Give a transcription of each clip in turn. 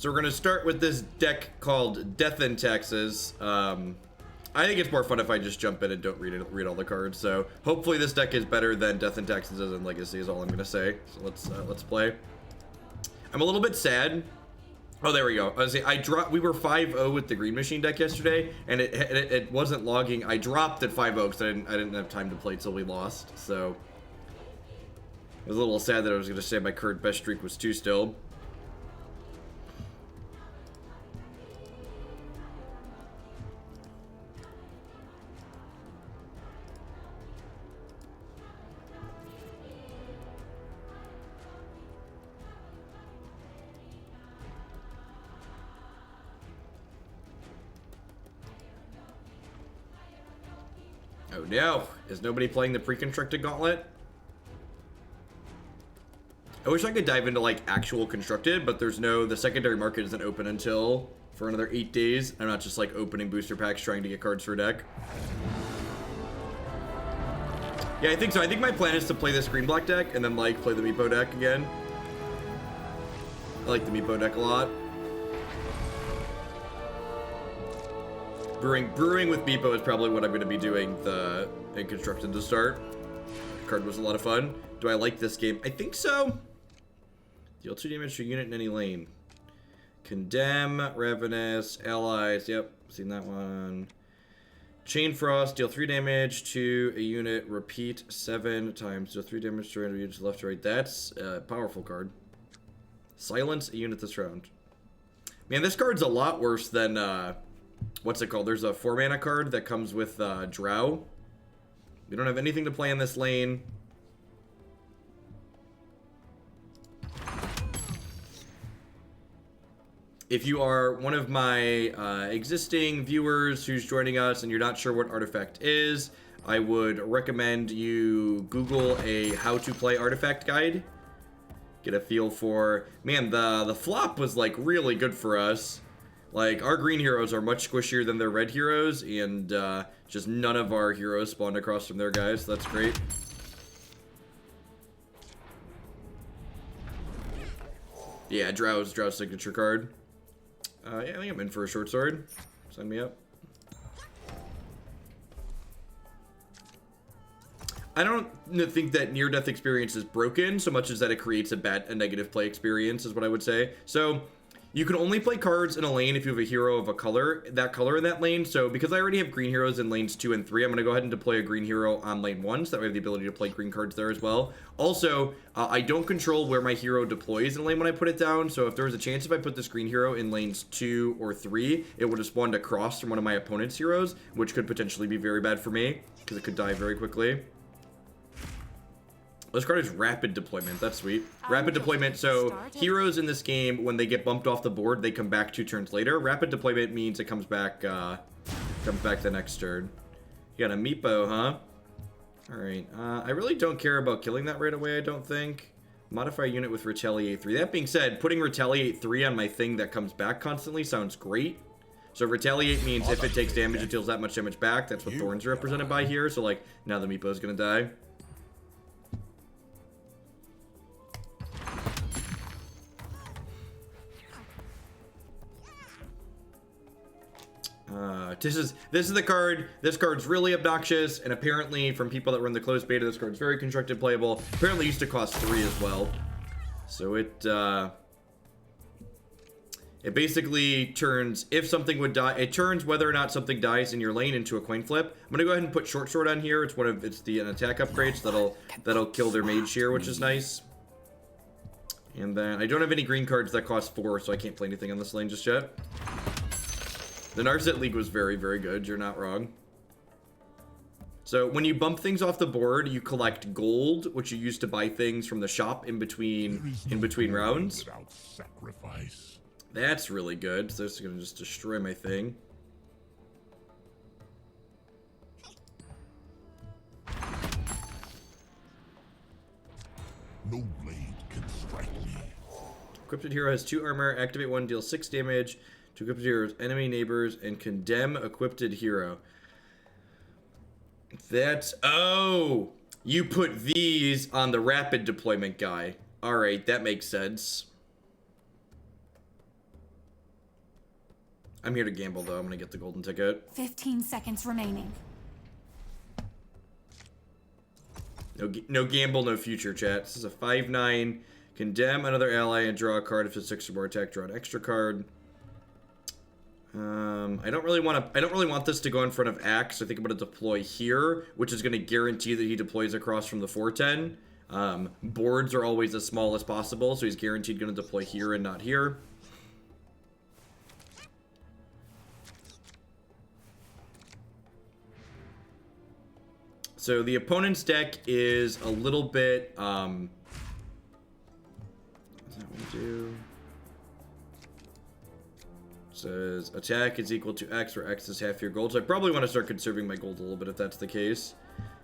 So we're gonna start with this deck called Death and Taxes. I think it's more fun if I just jump in and don't read all the cards. So hopefully this deck is better than Death and Taxes is in Legacy is all I'm gonna say. So let's play. I'm a little bit sad. Oh, there we go. I dropped. We were 5-0 with the Green Machine deck yesterday, and it wasn't logging. I dropped at 5-0 because I didn't have time to play till we lost. So I was a little sad that I was gonna say my current best streak was 2 still. Oh no, is nobody playing the pre-constructed gauntlet? I wish I could dive into like actual constructed, but the secondary market isn't open until for another 8 days. I'm not just like opening booster packs trying to get cards for a deck. Yeah, I think so. I think my plan is to play this green black deck and then like play the Meepo deck again. I like the Meepo deck a lot. Brewing with Meepo is probably what I'm going to be doing in constructed to start. The card was a lot of fun. Do I like this game? I think so. Deal 2 damage to a unit in any lane. Condemn, Ravenous, Allies. Yep, seen that one. Chain Frost. Deal 3 damage to a unit. Repeat 7 times. Deal 3 damage to random units left to right. That's a powerful card. Silence a unit this round. Man, this card's a lot worse than... what's it called? There's a 4-mana card that comes with Drow. We don't have anything to play in this lane. If you are one of my existing viewers who's joining us and you're not sure what Artifact is, I would recommend you Google a how to play Artifact guide. Get a feel for... Man, the flop was like really good for us. Like, our green heroes are much squishier than their red heroes, and just none of our heroes spawned across from their guys. So that's great. Yeah, Drow's signature card. Yeah, I think I'm in for a short sword. Sign me up. I don't think that near-death experience is broken so much as that it creates a negative play experience is what I would say. So... you can only play cards in a lane if you have a hero of that color in that lane. So because I already have green heroes in lanes 2 and 3, I'm going to go ahead and deploy a green hero on lane 1. So that way I have the ability to play green cards there as well. Also, I don't control where my hero deploys in lane when I put it down. So if there was a chance if I put this green hero in lanes 2 or 3, it would have spawned across from one of my opponent's heroes, which could potentially be very bad for me because it could die very quickly. This card is Rapid Deployment. That's sweet. Rapid Deployment, so heroes in this game, when they get bumped off the board, they come back 2 turns later. Rapid Deployment means it comes back the next turn. You got a Meepo, huh? Alright, I really don't care about killing that right away, I don't think. Modify unit with Retaliate 3. That being said, putting Retaliate 3 on my thing that comes back constantly sounds great. So Retaliate means if it takes damage, it deals that much damage back. That's what Thorns are represented by here. So, like, now the Meepo's gonna die. This is the card. This card's really obnoxious, and apparently from people that run the closed beta, this card's very constructed playable. Apparently used to cost 3 as well. So it basically turns, if something would die, it turns whether or not something dies in your lane into a coin flip. I'm gonna go ahead and put Short Sword on here. It's an attack upgrade, so that'll kill their Mage Shear, which is nice. And then I don't have any green cards that cost 4, so I can't play anything on this lane just yet. The Narset League was very, very good. You're not wrong. So when you bump things off the board, you collect gold, which you use to buy things from the shop in between rounds. Sacrifice. That's really good. So this is gonna just destroy my thing. No blade can strike me. Equipped hero has 2 armor. Activate 1, deal 6 damage. To equipped heroes, enemy neighbors, and condemn equipped hero. That's... oh! You put these on the rapid deployment guy. Alright, that makes sense. I'm here to gamble, though. I'm going to get the golden ticket. 15 seconds remaining. No gamble, no future, chat. This is a 5-9. Condemn another ally and draw a card. If it's 6 or more attack, draw an extra card. I don't really want this to go in front of Axe. I think I'm going to deploy here, which is going to guarantee that he deploys across from the 410. Boards are always as small as possible, so he's guaranteed going to deploy here and not here. So the opponent's deck is a little bit, what's that one do? Says attack is equal to X, where X is half your gold. So I probably want to start conserving my gold a little bit if that's the case.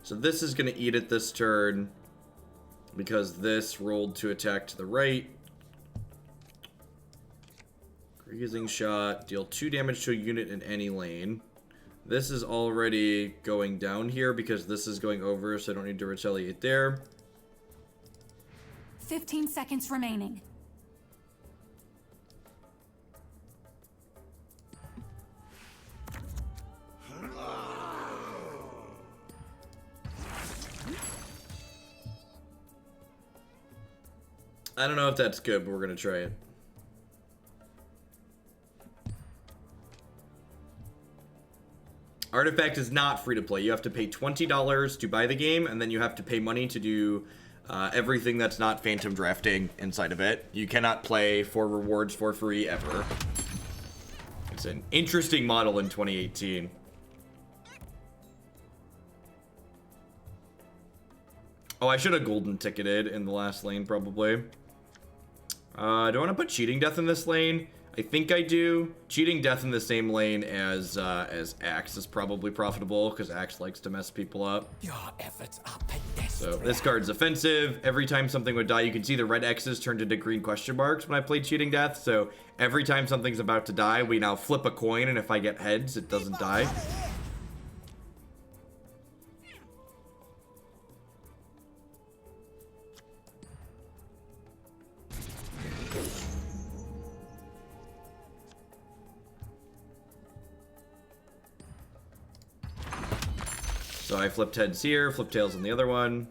So this is going to eat it this turn because this rolled to attack to the right. Grazing shot, deal 2 damage to a unit in any lane. This is already going down here because this is going over, so I don't need to retaliate there. 15 seconds remaining. I don't know if that's good, but we're going to try it. Artifact is not free to play. You have to pay $20 to buy the game, and then you have to pay money to do everything that's not phantom drafting inside of it. You cannot play for rewards for free ever. It's an interesting model in 2018. Oh, I should have golden ticketed in the last lane, probably. Do I want to put Cheating Death in this lane? I think I do. Cheating Death in the same lane as Axe is probably profitable, because Axe likes to mess people up. Your efforts are pedestrian. So this card's offensive. Every time something would die, you can see the red X's turned into green question marks when I played Cheating Death. So every time something's about to die, we now flip a coin, and if I get heads, it doesn't die. So I flipped heads here, flipped tails on the other one.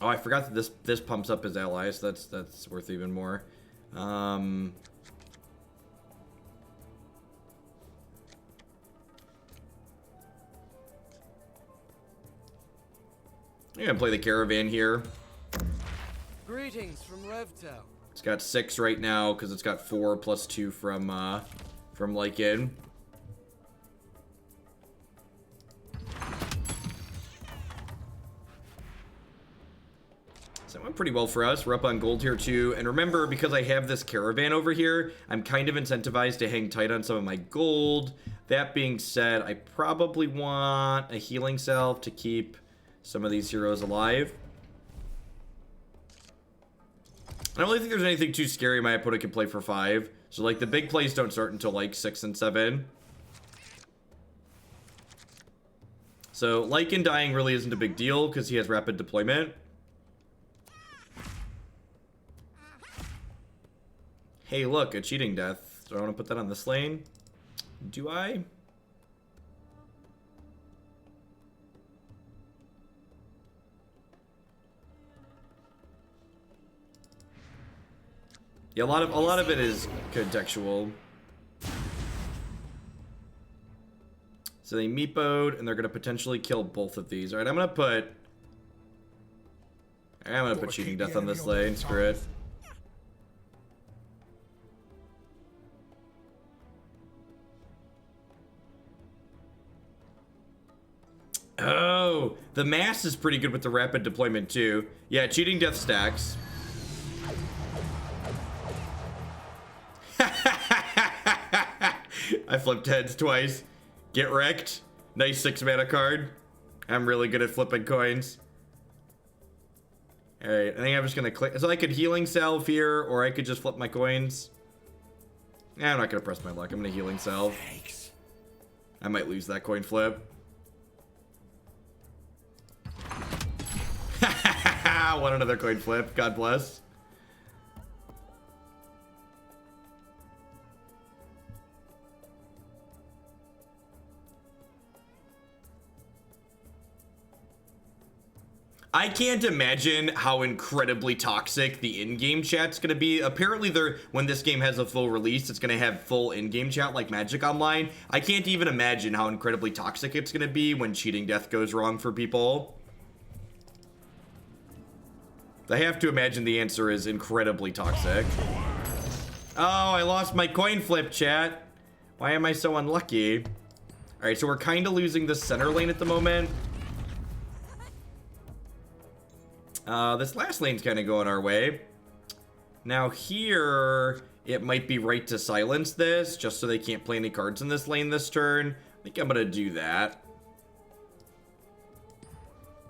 Oh, I forgot that this pumps up his allies. That's worth even more. I'm gonna play the caravan here. Greetings from Revtel. It's got 6 right now because it's got 4 plus 2 from Lycan. So it went pretty well for us. We're up on gold here too. And remember, because I have this caravan over here, I'm kind of incentivized to hang tight on some of my gold. That being said, I probably want a healing salve to keep some of these heroes alive. I don't really think there's anything too scary my opponent can play for 5. So like the big plays don't start until like 6 and 7. So Lycan dying really isn't a big deal because he has rapid deployment. Hey, look, a Cheating Death. Do I want to put that on this lane? Do I? Yeah, a lot of it is contextual. So they meepoed, and they're gonna potentially kill both of these. All right, I'm gonna put Cheating Death on this lane. Screw it. Oh, the mass is pretty good with the rapid deployment too. Yeah, Cheating Death stacks. I flipped heads twice. Get wrecked. Nice 6 mana card. I'm really good at flipping coins. Alright, I think I'm just gonna click. So I could healing salve here, or I could just flip my coins. I'm not gonna press my luck. I'm gonna healing salve. I might lose that coin flip. Want another coin flip. God bless. I can't imagine how incredibly toxic the in-game chat's gonna be. Apparently, when this game has a full release, it's gonna have full in-game chat like Magic Online. I can't even imagine how incredibly toxic it's gonna be when cheating death goes wrong for people. I have to imagine the answer is incredibly toxic. Oh, I lost my coin flip, chat. Why am I so unlucky? All right, so we're kind of losing the center lane at the moment. This last lane's kind of going our way. Now here, it might be right to silence this, just so they can't play any cards in this lane this turn. I think I'm gonna do that.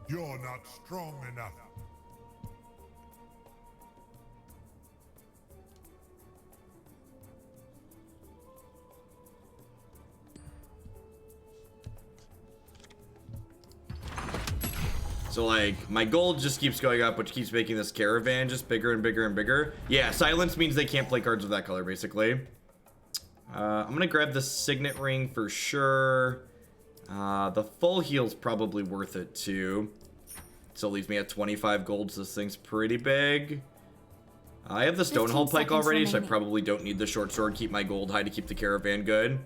You're not strong enough. So, like, my gold just keeps going up, which keeps making this caravan just bigger and bigger and bigger. Yeah, silence means they can't play cards of that color, basically. I'm gonna grab the signet ring for sure. The full heal's probably worth it, too. So it leaves me at 25 gold, so this thing's pretty big. I have the Stonehull Pike already, so I probably don't need the short sword. Keep my gold high to keep the caravan good.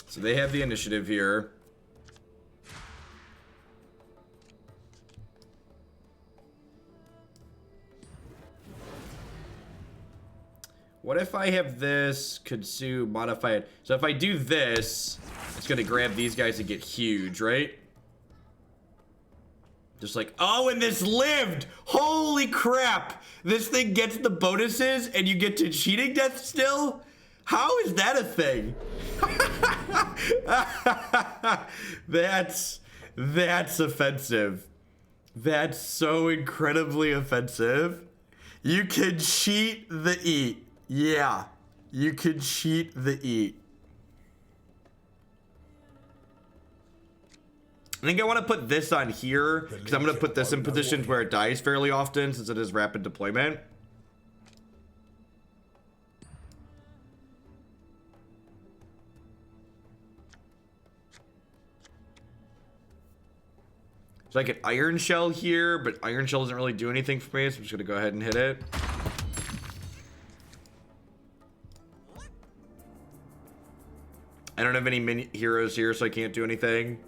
So they have the initiative here. What if I have this, consume, modify it? So if I do this, it's gonna grab these guys and get huge, right? Just like, oh, and this lived! Holy crap! This thing gets the bonuses and you get to cheating death still? How is that a thing? That's offensive. That's so incredibly offensive. You can cheat the eat. Yeah, you can cheat the eat. I think I want to put this on here because I'm going to put this in positions where it dies fairly often since it is rapid deployment. So I get Iron Shell here, but Iron Shell doesn't really do anything for me, so I'm just gonna go ahead and hit it. I don't have any mini heroes here, so I can't do anything.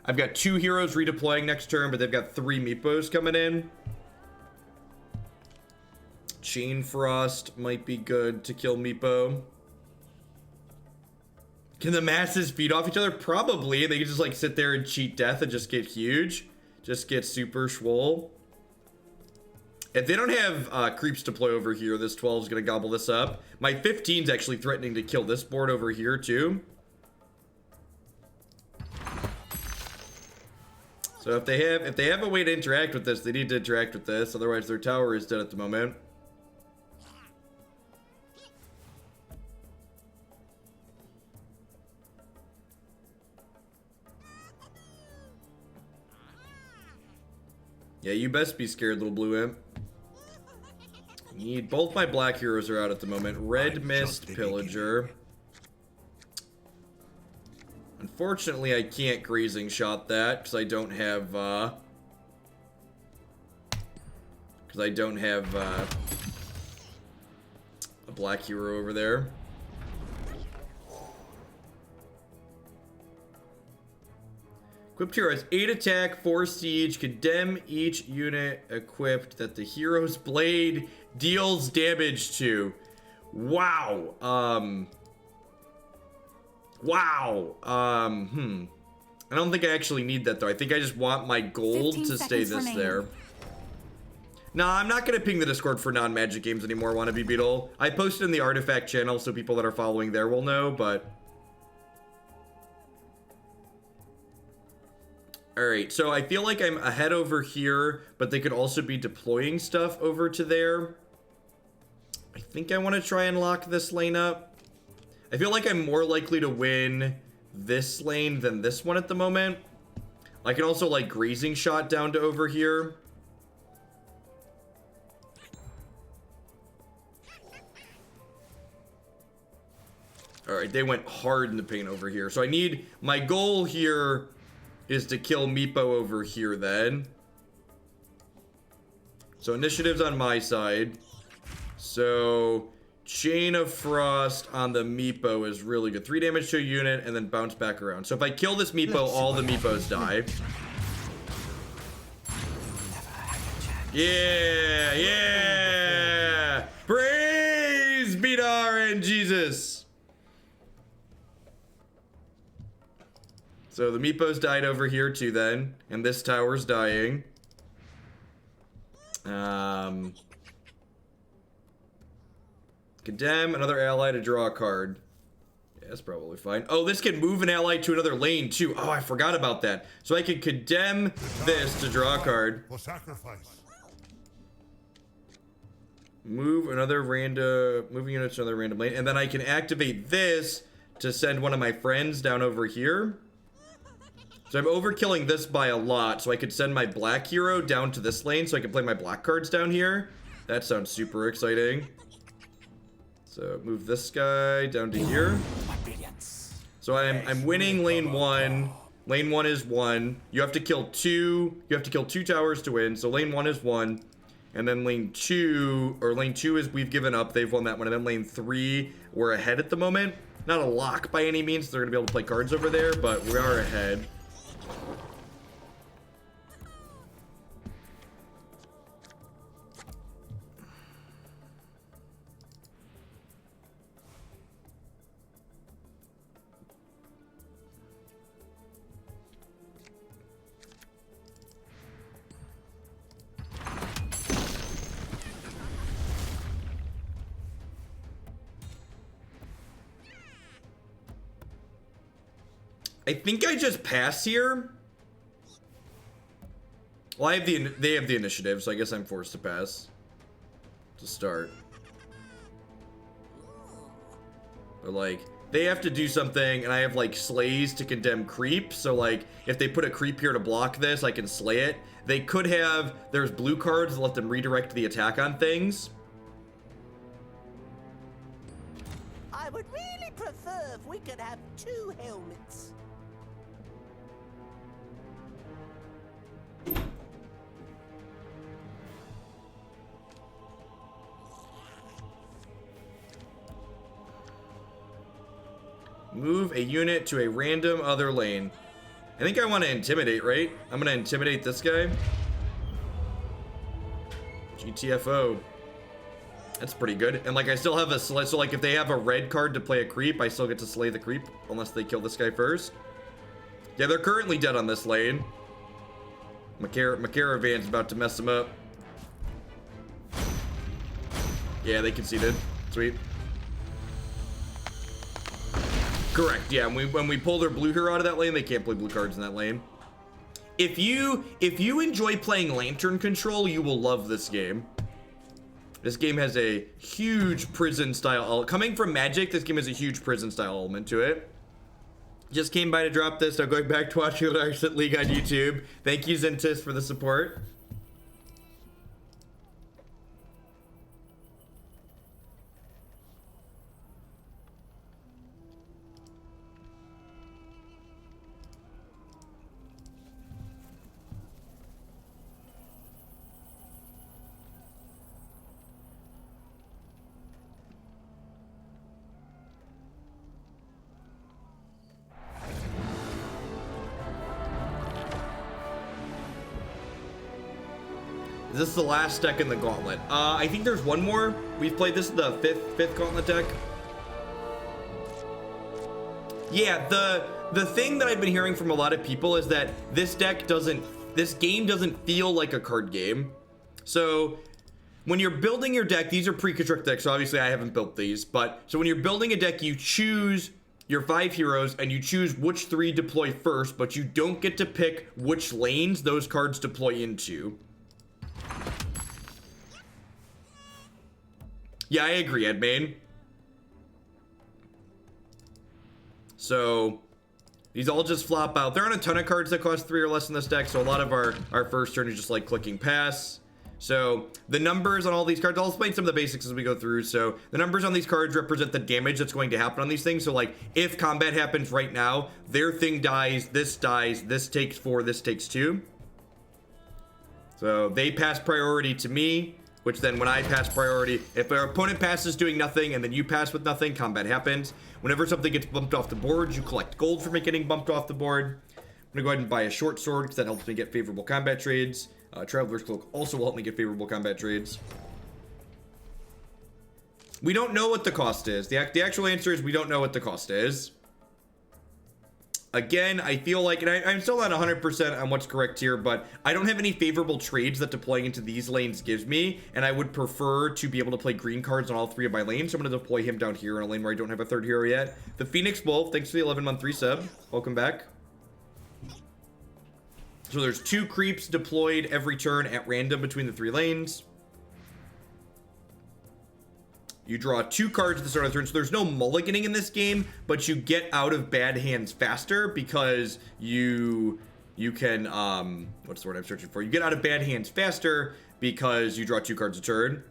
I've got 2 heroes redeploying next turn, but they've got 3 Meepos coming in. Chain Frost might be good to kill Meepo. Can the masses feed off each other? Probably. They can just like sit there and cheat death and just get huge. Just get super swole. If they don't have creeps deploy over here, this 12 is going to gobble this up. My 15 is actually threatening to kill this board over here too. So if they have a way to interact with this, they need to interact with this. Otherwise their tower is dead at the moment. Yeah, you best be scared, little blue imp. Need both my black heroes are out at the moment. Red Mist Pillager. Unfortunately, I can't grazing shot that because I don't have a black hero over there. Equipped hero has 8 attack, 4 siege. Condemn each unit equipped that the hero's blade deals damage to. Wow. Wow. I don't think I actually need that though. I think I just want my gold to stay this remaining. There. Nah, I'm not gonna ping the Discord for non-magic games anymore, Wannabe Beetle. I posted in the Artifact channel so people that are following there will know, but... Alright, so I feel like I'm ahead over here, but they could also be deploying stuff over to there. I think I want to try and lock this lane up. I feel like I'm more likely to win this lane than this one at the moment. I can also like grazing shot down to over here. Alright, they went hard in the paint over here. So I need, my goal here is to kill Meepo over here then. So initiative's on my side. So Chain of Frost on the Meepo is really good. 3 damage to a unit and then bounce back around. So if I kill this Meepo, all the Meepos die. Yeah, yeah! Praise be to RNGesus! So the Meepos died over here too then, and this tower's dying. Condemn another ally to draw a card. Yeah, that's probably fine. Oh, this can move an ally to another lane too. Oh, I forgot about that. So I can condemn this to draw a card. For sacrifice. Move another random, moving unit to another random lane, and then I can activate this to send one of my friends down over here. So I'm overkilling this by a lot, so I could send my black hero down to this lane so I can play my black cards down here. That sounds super exciting. So move this guy down to here. So I'm winning lane 1. Lane 1 is 1. You have to kill 2. You have to kill 2 towers to win. So lane 1 is 1. And then lane 2 is we've given up. They've won that one. And then lane 3, we're ahead at the moment. Not a lock by any means. They're going to be able to play cards over there, but we are ahead. I think I just pass here. Well, they have the initiative, so I guess I'm forced to pass to start. But like, they have to do something, and I have like slays to condemn creep. So like, if they put a creep here to block this, I can slay it. They could have, there's blue cards that let them redirect the attack on things. I would really prefer if we could have 2 helmets. Move a unit to a random other lane. I think I want to intimidate, right? I'm going to intimidate this guy. GTFO. That's pretty good. And like, I still have a slay. So like, if they have a red card to play a creep, I still get to slay the creep unless they kill this guy first. Yeah, they're currently dead on this lane. My caravan's about to mess them up. Yeah, they conceded. Sweet. Correct, yeah, when we pull their blue hero out of that lane, they can't play blue cards in that lane. If you enjoy playing Lantern Control, you will love this game. This game has a huge prison style, coming from Magic, this game has a huge prison style element to it. Just came by to drop this, now going back to watching the Arset League on YouTube. Thank you, Zentis, for the support. Is this the last deck in the gauntlet? I think there's one more. We've played this the fifth gauntlet deck. Yeah, the thing that I've been hearing from a lot of people is that this game doesn't feel like a card game. So when you're building your deck, these are pre-constructed decks, so obviously I haven't built these, but so when you're building a deck, you choose your 5 heroes and you choose which 3 deploy first, but you don't get to pick which lanes those cards deploy into. Yeah, I agree, Edmain. So These all just flop out. There aren't a ton of cards that cost 3 or less in this deck, so a lot of our first turn is just like clicking pass. So the numbers on all these cards, I'll explain some of the basics as we go through. So the numbers on these cards represent the damage that's going to happen on these things. So like if combat happens right now, their thing dies, this takes 4, this takes 2. So they pass priority to me, which then when I pass priority, if our opponent passes doing nothing and then you pass with nothing, combat happens. Whenever something gets bumped off the board, you collect gold from it getting bumped off the board. I'm gonna go ahead and buy a short sword because that helps me get favorable combat trades. Traveler's Cloak also will help me get favorable combat trades. We don't know what the cost is. The actual answer is we don't know what the cost is. Again, I feel like, and I'm still not 100% on what's correct here, but I don't have any favorable trades that deploying into these lanes gives me, and I would prefer to be able to play green cards on all 3 of my lanes, so I'm going to deploy him down here in a lane where I don't have a 3rd hero yet. The Phoenix Wolf, thanks for the 11-month resub. Welcome back. So there's 2 creeps deployed every turn at random between the 3 lanes. You draw 2 cards at the start of the turn, so there's no mulliganing in this game, but you get out of bad hands faster because you can, what's the word I'm searching for? You get out of bad hands faster because you draw 2 cards a turn.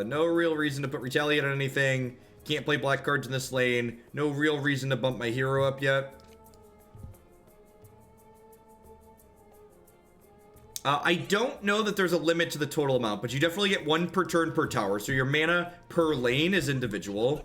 No real reason to put Retaliate on anything. Can't play black cards in this lane. No real reason to bump my hero up yet. I don't know that there's a limit to the total amount, but you definitely get 1 per turn per tower. So your mana per lane is individual.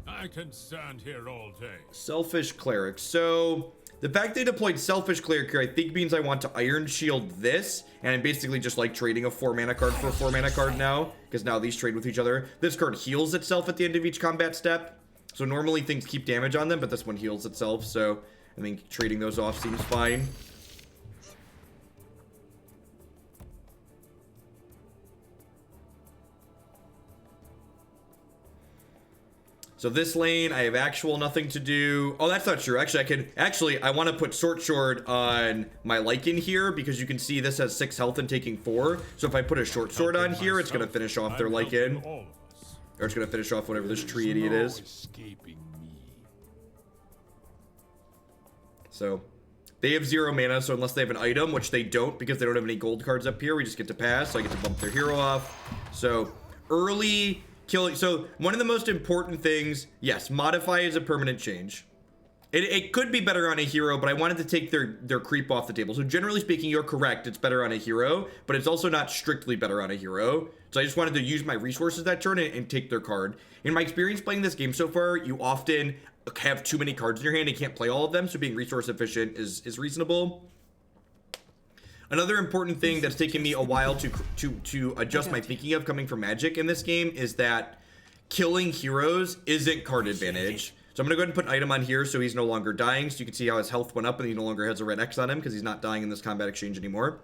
I can stand here all day. Selfish Cleric. So the fact they deployed Selfish Cleric here, I think means I want to Iron Shield this, and I'm basically just like trading a 4 mana card for a 4 mana card now, because now these trade with each other. This card heals itself at the end of each combat step. So normally things keep damage on them, but this one heals itself. So I think trading those off seems fine. So this lane, I have actual nothing to do. Oh, that's not true. Actually, I want to put Short Sword on my Lycan here because you can see this has 6 health and taking 4. So if I put a Short Sword on here, it's going to finish off their Lycan. Or it's going to finish off whatever this tree idiot is. So they have 0 mana, so unless they have an item, which they don't because they don't have any gold cards up here, we just get to pass. So I get to bump their hero off. So early killing. So one of the most important things, yes, modify is a permanent change. It could be better on a hero, but I wanted to take their creep off the table. So generally speaking, you're correct. It's better on a hero, but it's also not strictly better on a hero. So I just wanted to use my resources that turn and take their card. In my experience playing this game so far, you often have too many cards in your hand and can't play all of them. So being resource efficient is reasonable. Another important thing that's taken me a while to adjust my thinking of coming from Magic in this game is that killing heroes isn't card advantage. So I'm going to go ahead and put an item on here so he's no longer dying. So you can see how his health went up and he no longer has a red X on him because he's not dying in this combat exchange anymore.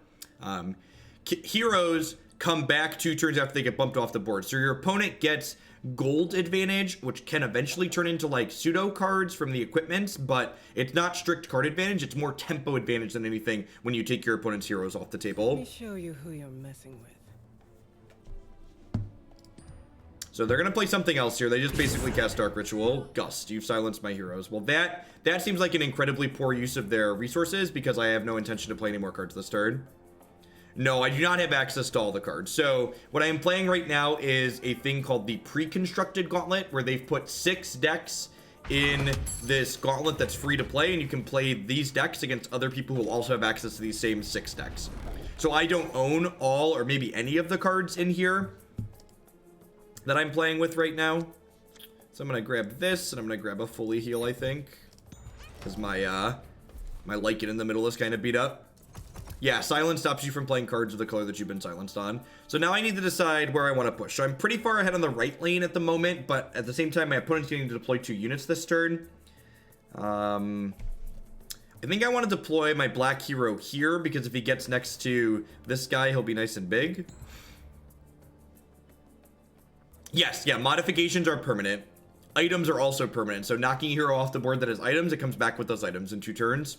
Heroes come back 2 turns after they get bumped off the board. So your opponent gets gold advantage, which can eventually turn into like pseudo cards from the equipment, but it's not strict card advantage. It's more tempo advantage than anything when you take your opponent's heroes off the table. Let me show you who you're messing with. So they're gonna play something else here. They just basically cast Dark Ritual. Gust, you've silenced my heroes. Well, that seems like an incredibly poor use of their resources because I have no intention to play any more cards this turn. No, I do not have access to all the cards. So what I am playing right now is a thing called the Pre-Constructed Gauntlet, where they've put 6 decks in this gauntlet that's free to play, and you can play these decks against other people who will also have access to these same 6 decks. So I don't own all or maybe any of the cards in here that I'm playing with right now. So I'm gonna grab this, and I'm gonna grab a fully heal, I think, because my Lycan in the middle is kind of beat up. Yeah, silence stops you from playing cards of the color that you've been silenced on. So now I need to decide where I want to push. So I'm pretty far ahead on the right lane at the moment, but at the same time, my opponent's getting to deploy 2 units this turn. I think I want to deploy my black hero here, because if he gets next to this guy, he'll be nice and big. Yes, yeah, modifications are permanent. Items are also permanent. So knocking a hero off the board that has items, it comes back with those items in 2 turns.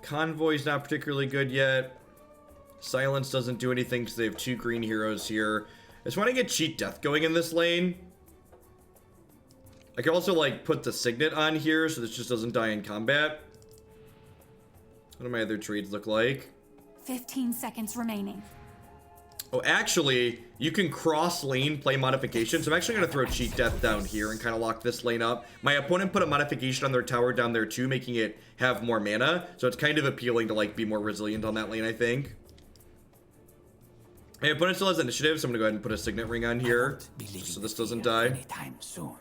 Convoy's not particularly good yet. Silence doesn't do anything because they have 2 green heroes here. I just want to get cheat death going in this lane. I can also like put the signet on here so this just doesn't die in combat. What do my other trades look like? 15 seconds remaining. Oh, actually, you can cross lane play modifications. So I'm actually going to throw cheat death down here and kind of lock this lane up. My opponent put a modification on their tower down there too, making it have more mana. So it's kind of appealing to like be more resilient on that lane, I think. My opponent still has initiative, so I'm going to go ahead and put a signet ring on here so this doesn't die. Anytime soon.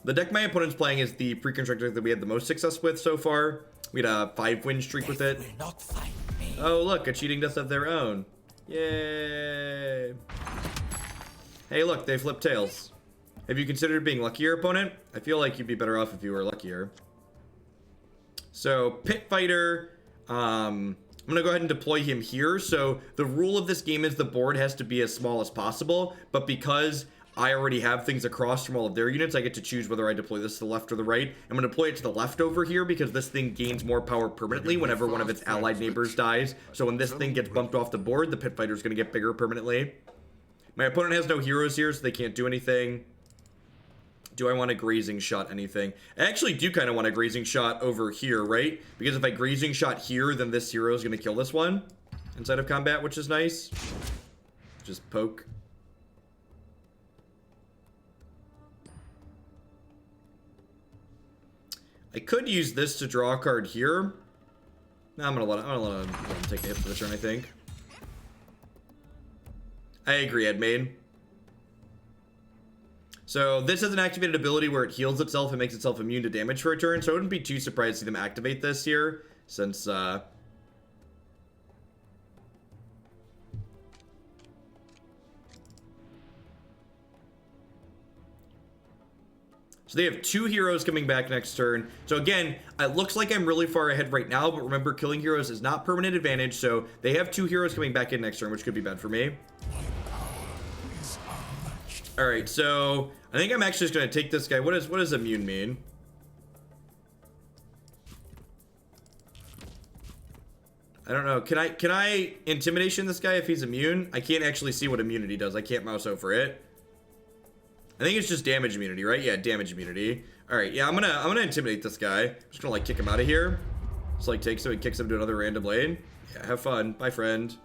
The deck my opponent's playing is the pre-constructed that we had the most success with so far. We had a 5-win streak with it. Will not find me. Oh, look, a cheating death of their own. Yay. Hey, look, they flipped tails. Have you considered being luckier, opponent? I feel like you'd be better off if you were luckier. So, Pit Fighter, I'm going to go ahead and deploy him here. So, the rule of this game is the board has to be as small as possible, but because I already have things across from all of their units, I get to choose whether I deploy this to the left or the right. I'm going to deploy it to the left over here because this thing gains more power permanently whenever one of its allied neighbors dies. So when this thing gets bumped off the board, the Pit Fighter is going to get bigger permanently. My opponent has no heroes here, so they can't do anything. Do I want a grazing shot anything? I actually do kind of want a grazing shot over here, right? Because if I grazing shot here, then this hero is going to kill this one inside of combat, which is nice. Just poke. I could use this to draw a card here. No, I'm gonna let him take a hit for the turn, I think. I agree, Edmain. So this has an activated ability where it heals itself and makes itself immune to damage for a turn, so I wouldn't be too surprised to see them activate this here, since so they have 2 heroes coming back next turn. So again, it looks like I'm really far ahead right now, but remember, killing heroes is not permanent advantage, so they have 2 heroes coming back in next turn, which could be bad for me. Alright, so I think I'm actually just going to take this guy. What does immune mean? I don't know. Can I intimidation this guy if he's immune? I can't actually see what immunity does. I can't mouse over it. I think it's just damage immunity, right? Yeah, damage immunity. All right, yeah, I'm gonna intimidate this guy. I'm just gonna like kick him out of here. Just like takes him and kicks him to another random lane. Yeah, have fun. Bye, friend.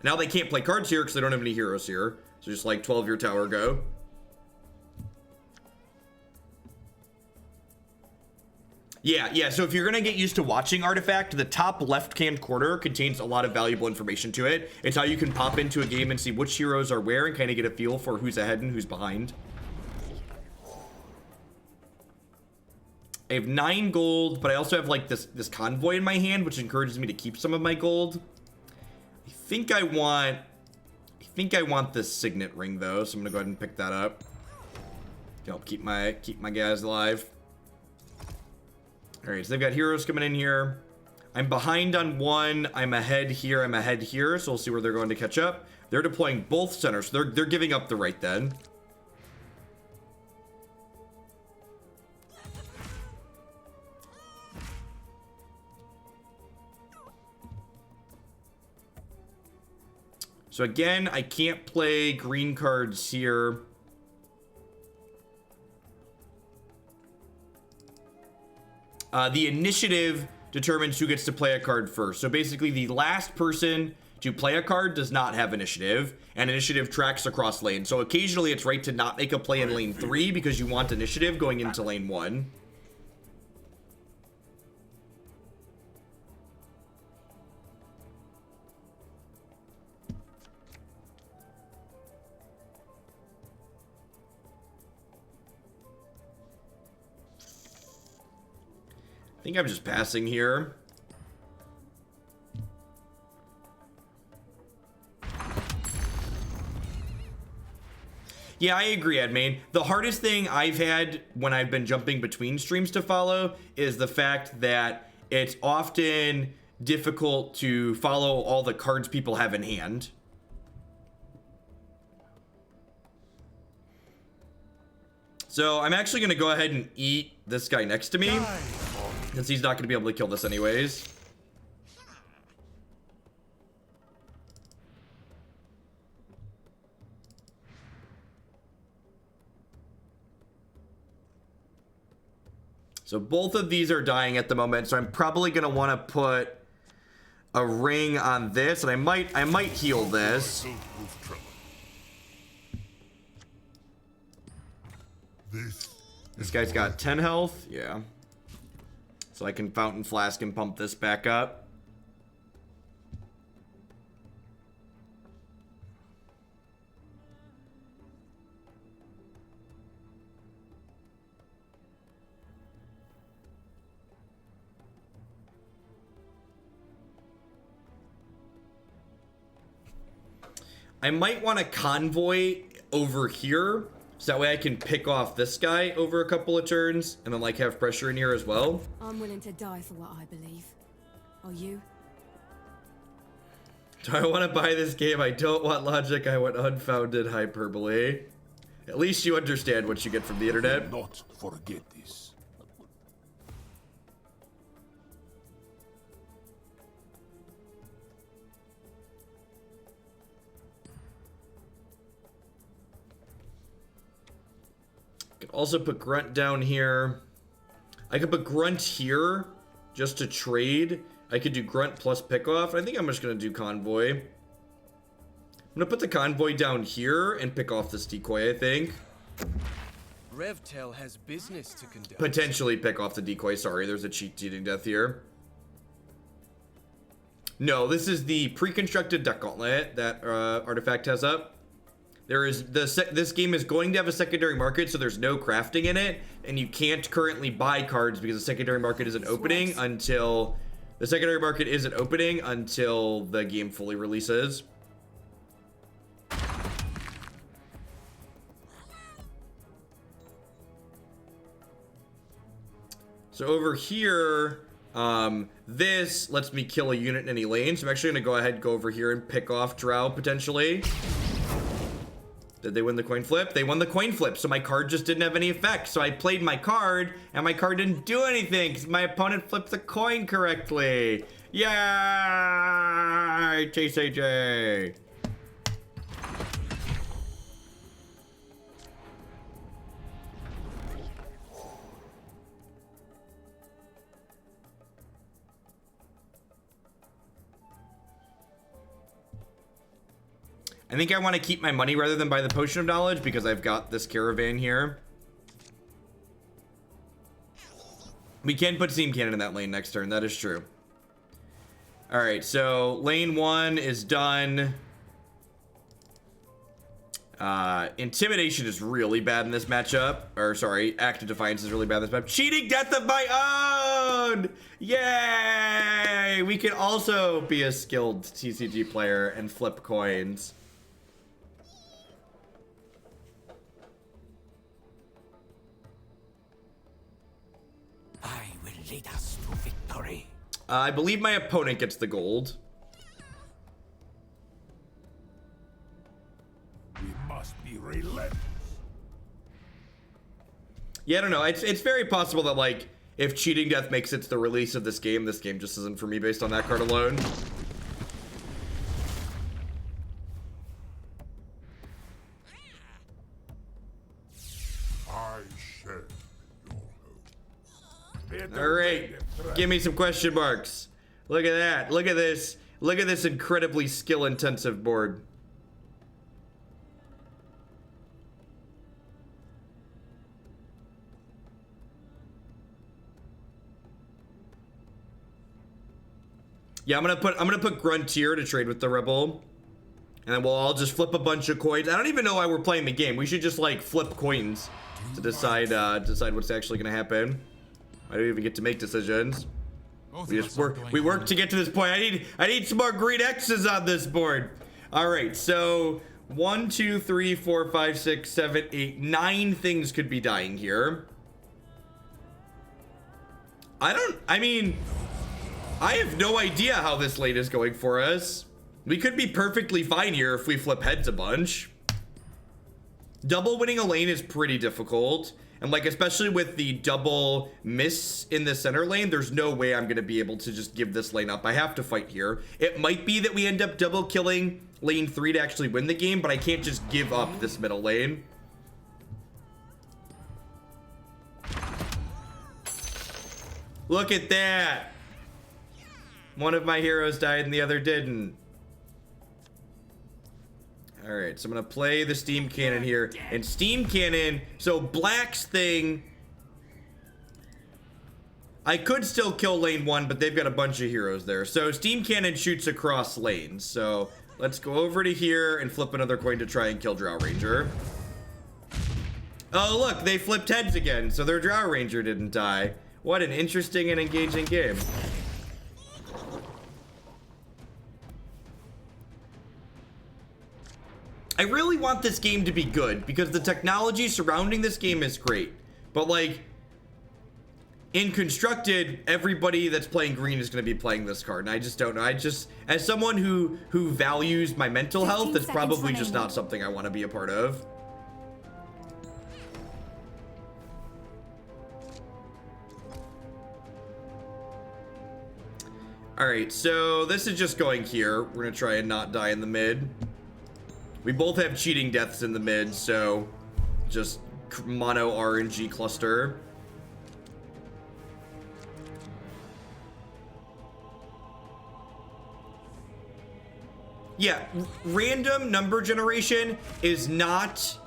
Now they can't play cards here because they don't have any heroes here. So just like 12 your tower go. Yeah, so if you're gonna get used to watching Artifact, the top left-hand corner contains a lot of valuable information to it. It's how you can pop into a game and see which heroes are where and kind of get a feel for who's ahead and who's behind. I have 9 gold, but I also have like this convoy in my hand, which encourages me to keep some of my gold. I think I want this signet ring though, so I'm gonna go ahead and pick that up. Help keep my guys alive. All right, so they've got heroes coming in here. I'm behind on 1. I'm ahead here. I'm ahead here. So we'll see where they're going to catch up. They're deploying both centers. So they're giving up the right then. So again, I can't play green cards here. The initiative determines who gets to play a card first. So basically, the last person to play a card does not have initiative, and initiative tracks across lanes. So occasionally, it's right to not make a play in lane 3 because you want initiative going into lane 1. I think I'm just passing here. Yeah, I agree, Edmain. The hardest thing I've had when I've been jumping between streams to follow is the fact that it's often difficult to follow all the cards people have in hand. So I'm actually going to go ahead and eat this guy next to me. Since he's not going to be able to kill this anyways. So both of these are dying at the moment, so I'm probably going to want to put a ring on this, and I might heal this. This guy's got 10 health, yeah. So I can Fountain Flask and pump this back up. I might want a convoy over here, so that way I can pick off this guy over a couple of turns, and then like have pressure in here as well. I'm willing to die for what I believe. Are you? Do I want to buy this game? I don't want logic. I want unfounded hyperbole. At least you understand what you get from the internet. Not forget this. I could also put Grunt down here. I could put Grunt here just to trade. I could do Grunt plus Pickoff. I think I'm just going to do Convoy. I'm going to put the Convoy down here and pick off this decoy, I think. Revtel has business to conduct. Potentially pick off the decoy. Sorry, there's a cheating death here. No, this is the pre-constructed Duck Gauntlet that Artifact has up. There is this game is going to have a secondary market, so there's no crafting in it, and you can't currently buy cards because the secondary market isn't opening until the game fully releases. So over here, this lets me kill a unit in any lane. So I'm actually going to go ahead and go over here and pick off Drow potentially. Did they win the coin flip? They won the coin flip, so my card just didn't have any effect. So I played my card, and my card didn't do anything because my opponent flipped the coin correctly. Yay! Chase AJ. I think I want to keep my money rather than buy the Potion of Knowledge because I've got this caravan here. We can put Steam Cannon in that lane next turn. That is true. All right, so lane 1 is done. Intimidation is really bad in this matchup. Or sorry, Active Defiance is really bad in this matchup. Cheating Death of my own! Yay! We can also be a skilled TCG player and flip coins. I will lead us to victory. I believe my opponent gets the gold. We must be relentless. Yeah, I don't know. It's very possible that, like, if Cheating Death makes it to the release of this game just isn't for me based on that card alone. I share your hope. All right, give me some question marks. Look at that. Look at this. Look at this incredibly skill-intensive board. Yeah, I'm gonna put Grunt here to trade with the Rebel. And then we'll all just flip a bunch of coins. I don't even know why we're playing the game. We should just like flip coins to decide what's actually gonna happen. I don't even get to make decisions. We work to get to this point. I need some more green X's on this board. All right, so 1, 2, 3, 4, 5, 6, 7, 8, 9 things could be dying here. I mean, I have no idea how this lane is going for us. We could be perfectly fine here if we flip heads a bunch. Double winning a lane is pretty difficult. And like, especially with the double miss in the center lane, there's no way I'm gonna be able to just give this lane up. I have to fight here. It might be that we end up double killing lane 3 to actually win the game, but I can't just give up this middle lane. Look at that! One of my heroes died and the other didn't. Alright, so I'm gonna play the steam cannon here. And steam cannon, so Black's thing, I could still kill lane 1, but they've got a bunch of heroes there. So steam cannon shoots across lanes. So let's go over to here and flip another coin to try and kill Drow Ranger. Oh look, they flipped heads again, so their Drow Ranger didn't die. What an interesting and engaging game. I really want this game to be good because the technology surrounding this game is great. But like, in Constructed, everybody that's playing green is going to be playing this card, and I just don't know. I just, as someone who values my mental health, it's probably just not something I want to be a part of. Alright, so this is just going here. We're going to try and not die in the mid. We both have cheating deaths in the mid, so just mono RNG cluster. Yeah, random number generation is not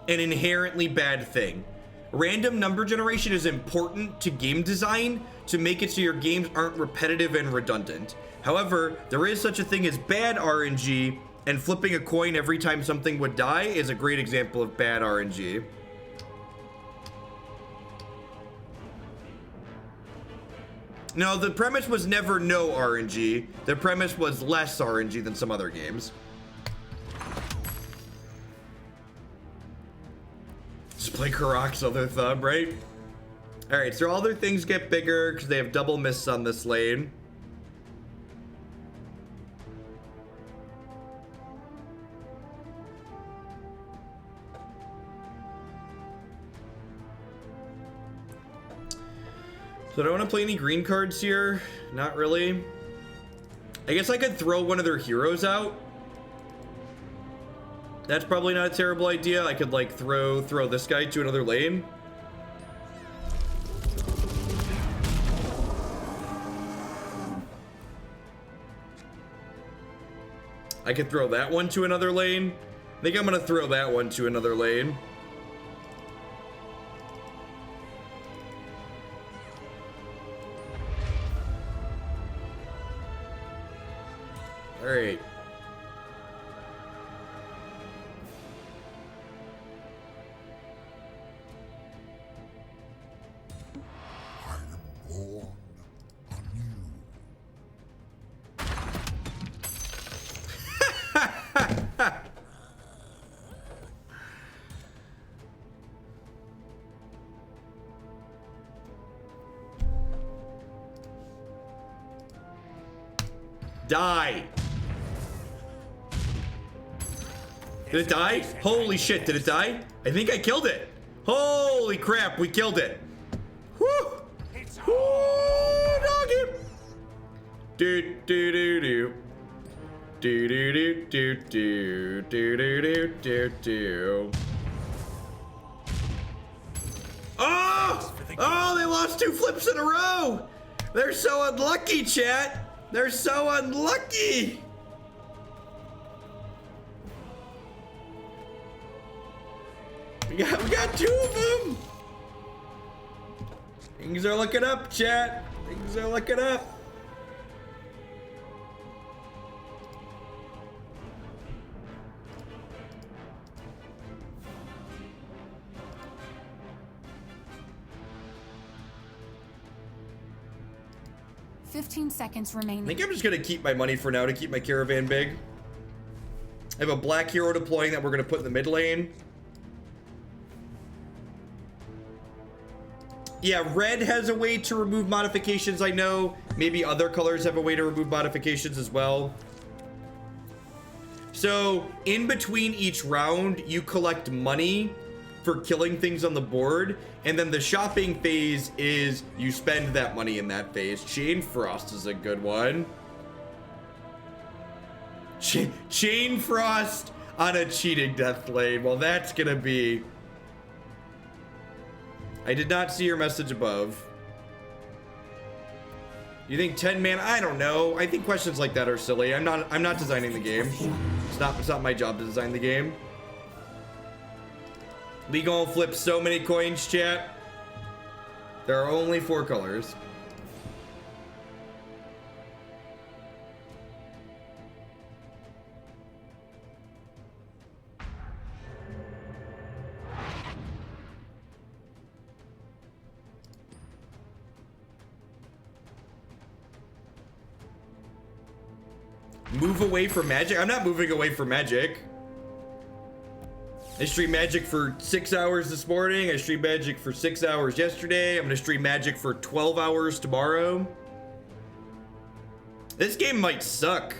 an inherently bad thing. Random number generation is important to game design to make it so your games aren't repetitive and redundant. However, there is such a thing as bad RNG, and flipping a coin every time something would die is a great example of bad RNG. No, the premise was never no RNG. The premise was less RNG than some other games. Just play Karak's other thumb, right? Alright, so all their things get bigger because they have double miss on this lane. So I don't want to play any green cards here. Not really. I guess I could throw one of their heroes out. That's probably not a terrible idea. I could like throw this guy to another lane. I could throw that one to another lane. I think I'm gonna throw that one to another lane. All right. I am born anew. Die. Did it die? Holy shit, did it die? I think I killed it. Holy crap, we killed it. Woo! Woo, doggy. Do do do do. Do do do do do do do do do. Oh! Oh, they lost 2 flips in a row. They're so unlucky, chat. They're so unlucky. We got 2 of them. Things are looking up, chat. Things are looking up. "15 seconds I remaining." think I'm just gonna keep my money for now to keep my caravan big. I have a black hero deploying that we're gonna put in the mid lane. Yeah, red has a way to remove modifications, I know. Maybe other colors have a way to remove modifications as well. So, in between each round, you collect money for killing things on the board, and then the shopping phase is you spend that money in that phase. Chain Frost is a good one. Chain Frost on a cheating death lane. Well, that's gonna be... I did not see your message above. You think 10 man? I don't know. I think questions like that are silly. I'm not designing the game. It's not my job to design the game. We gonna flip so many coins, chat. There are only 4 colors. Move away from Magic? I'm not moving away from Magic. I streamed Magic for 6 hours this morning. I streamed Magic for 6 hours yesterday. I'm gonna stream Magic for 12 hours tomorrow. This game might suck.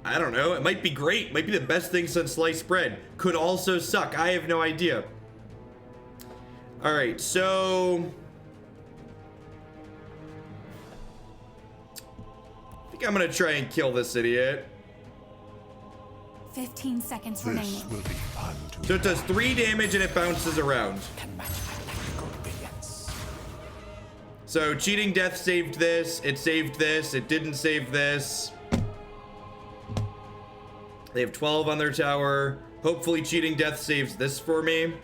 I don't know. It might be great. Might be the best thing since sliced bread. Could also suck. I have no idea. All right, so... I think I'm gonna try and kill this idiot. 15 seconds This remaining. will be fun to So it does 3 damage and it bounces around. Can match my tactical brilliance. So cheating death saved this. It saved this. It didn't save this. They have 12 on their tower. Hopefully cheating death saves this for me.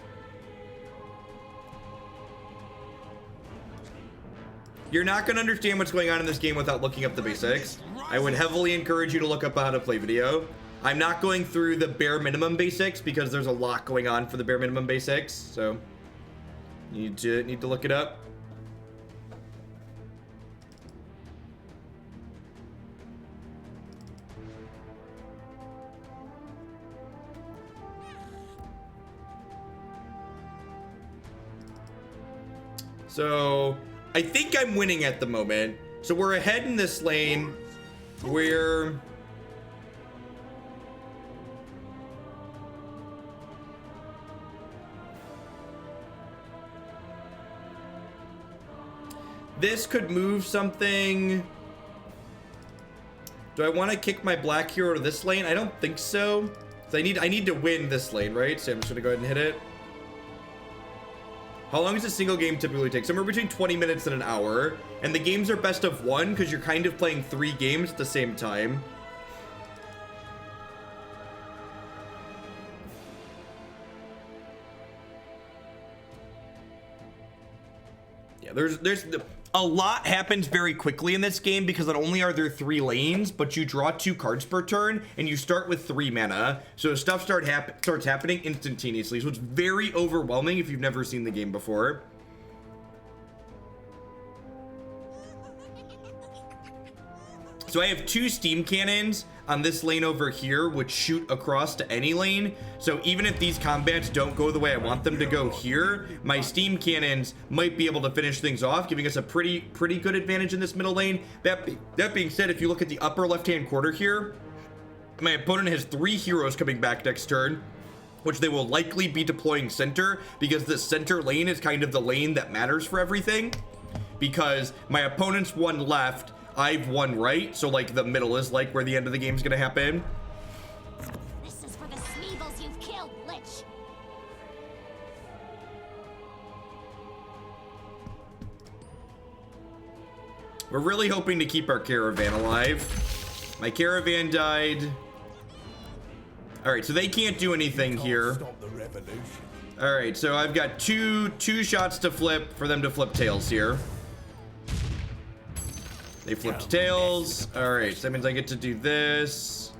You're not going to understand what's going on in this game without looking up the basics. I would heavily encourage you to look up a how to play video. I'm not going through the bare minimum basics because there's a lot going on for the bare minimum basics. So you need to look it up. So I think I'm winning at the moment. So we're ahead in this lane. We're... This could move something. Do I want to kick my black hero to this lane? I don't think so. So I need to win this lane, right? So I'm just gonna go ahead and hit it. How long does a single game typically take? Somewhere between 20 minutes and an hour. And the games are best of 1 because you're kind of playing 3 games at the same time. Yeah, there's a lot happens very quickly in this game because not only are there 3 lanes, but you draw 2 cards per turn and you start with 3 mana. So stuff starts happening instantaneously. So it's very overwhelming if you've never seen the game before. So I have 2 steam cannons on this lane over here, which shoot across to any lane. So even if these combats don't go the way I want them to go here, my steam cannons might be able to finish things off, giving us a pretty good advantage in this middle lane. That being said, if you look at the upper left-hand corner here, my opponent has 3 heroes coming back next turn, which they will likely be deploying center, because this center lane is kind of the lane that matters for everything. Because my opponent's 1 left, I've 1 right, so like the middle is like where the end of the game is gonna happen. This is for the Smeevils you've killed, Lich. We're really hoping to keep our caravan alive. My caravan died. All right, so they can't do anything here. stop the revolution. All right, so I've got two shots to flip for them to flip tails here. They flipped tails. All right, so that means I get to do this.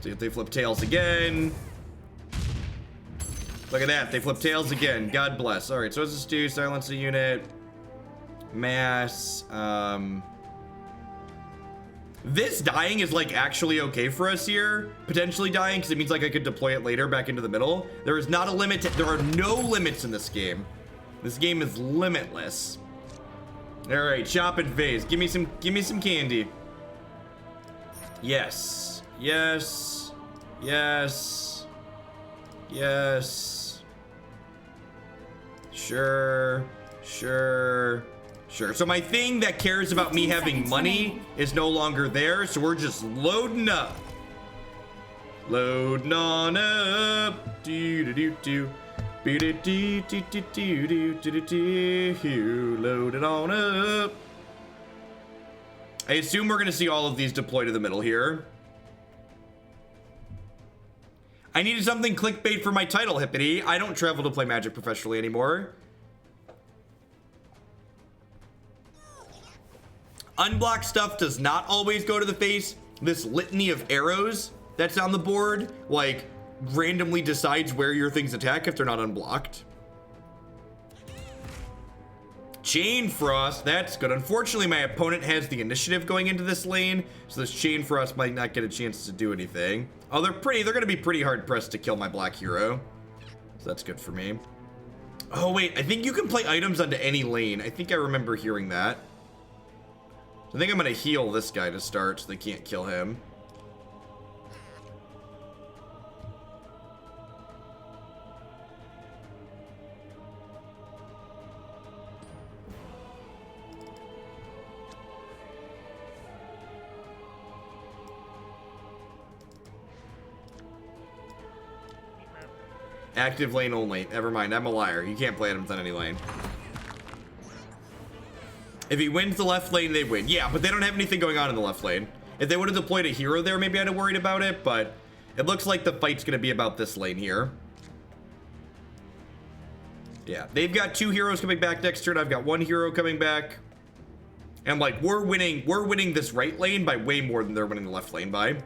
See if they flip tails again. Look at that, they flip tails again. God bless. All right, so let's just do silence a unit. Mass. This dying is like actually okay for us here. Potentially dying because it means like I could deploy it later back into the middle. There is not a limit. There are no limits in this game. This game is limitless. All right, shopping phase. Give me some candy. Yes. Yes. Yes. Yes. Sure. So my thing that cares about me having money is no longer there, so we're just loading up. Loading on up. Do-do-do-do. Be-do-do-do-do-do-do-do-do. Load it on up. I assume we're gonna see all of these deploy to the middle here. I needed something clickbait for my title, Hippity. I don't travel to play Magic professionally anymore. Unblocked stuff does not always go to the face. This litany of arrows that's on the board, like, randomly decides where your things attack if they're not unblocked. Chain Frost, that's good. Unfortunately, my opponent has the initiative going into this lane, so this Chain Frost might not get a chance to do anything. Oh, they're gonna be pretty hard pressed to kill my black hero. So that's good for me. Oh wait, I think you can play items onto any lane. I think I remember hearing that. So I think I'm gonna heal this guy to start so they can't kill him. Active lane only. Never mind, I'm a liar. You can't play items on any lane. If he wins the left lane, they win. Yeah, but they don't have anything going on in the left lane. If they would have deployed a hero there, maybe I'd have worried about it, but it looks like the fight's gonna be about this lane here. Yeah, they've got 2 heroes coming back next turn. I've got 1 hero coming back. And like, we're winning this right lane by way more than they're winning the left lane by.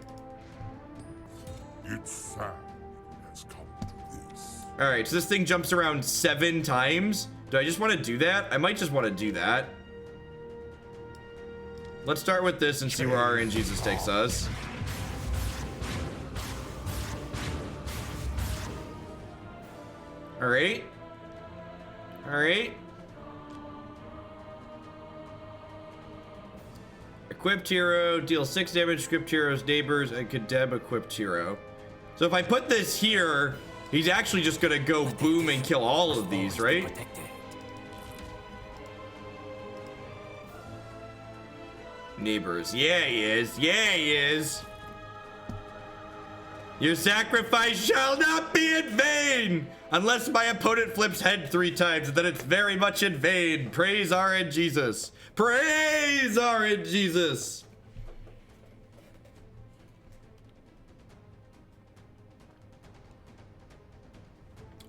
It's sad it has come to this. All right, so this thing jumps around 7 times. Do I just want to do that? I might just want to do that. Let's start with this and see where RN Jesus takes us. All right. All right. Equipped hero, deal 6 damage, equipped heroes, neighbors, and condemn equipped hero. So if I put this here, he's actually just gonna go boom and kill all of these, right? Neighbors. Yeah, he is. Yeah, he is. Your sacrifice shall not be in vain! Unless my opponent flips head 3 times, then it's very much in vain. Praise RN Jesus. Praise RN Jesus.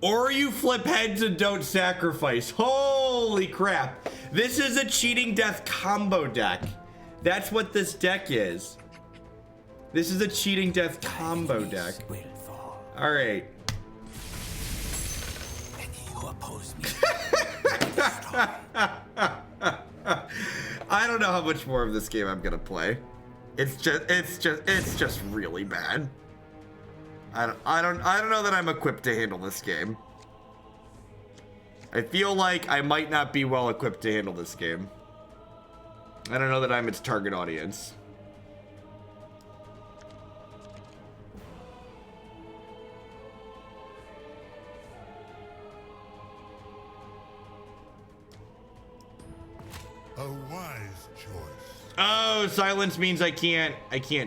Or you flip heads and don't sacrifice. Holy crap. This is a cheating death combo deck. That's what this deck is. This is a cheating death combo deck. All right. I don't know how much more of this game I'm gonna play. It's just really bad. I don't know that I'm equipped to handle this game. I feel like I might not be well equipped to handle this game. I don't know that I'm its target audience. A wise choice. Oh, silence means I can't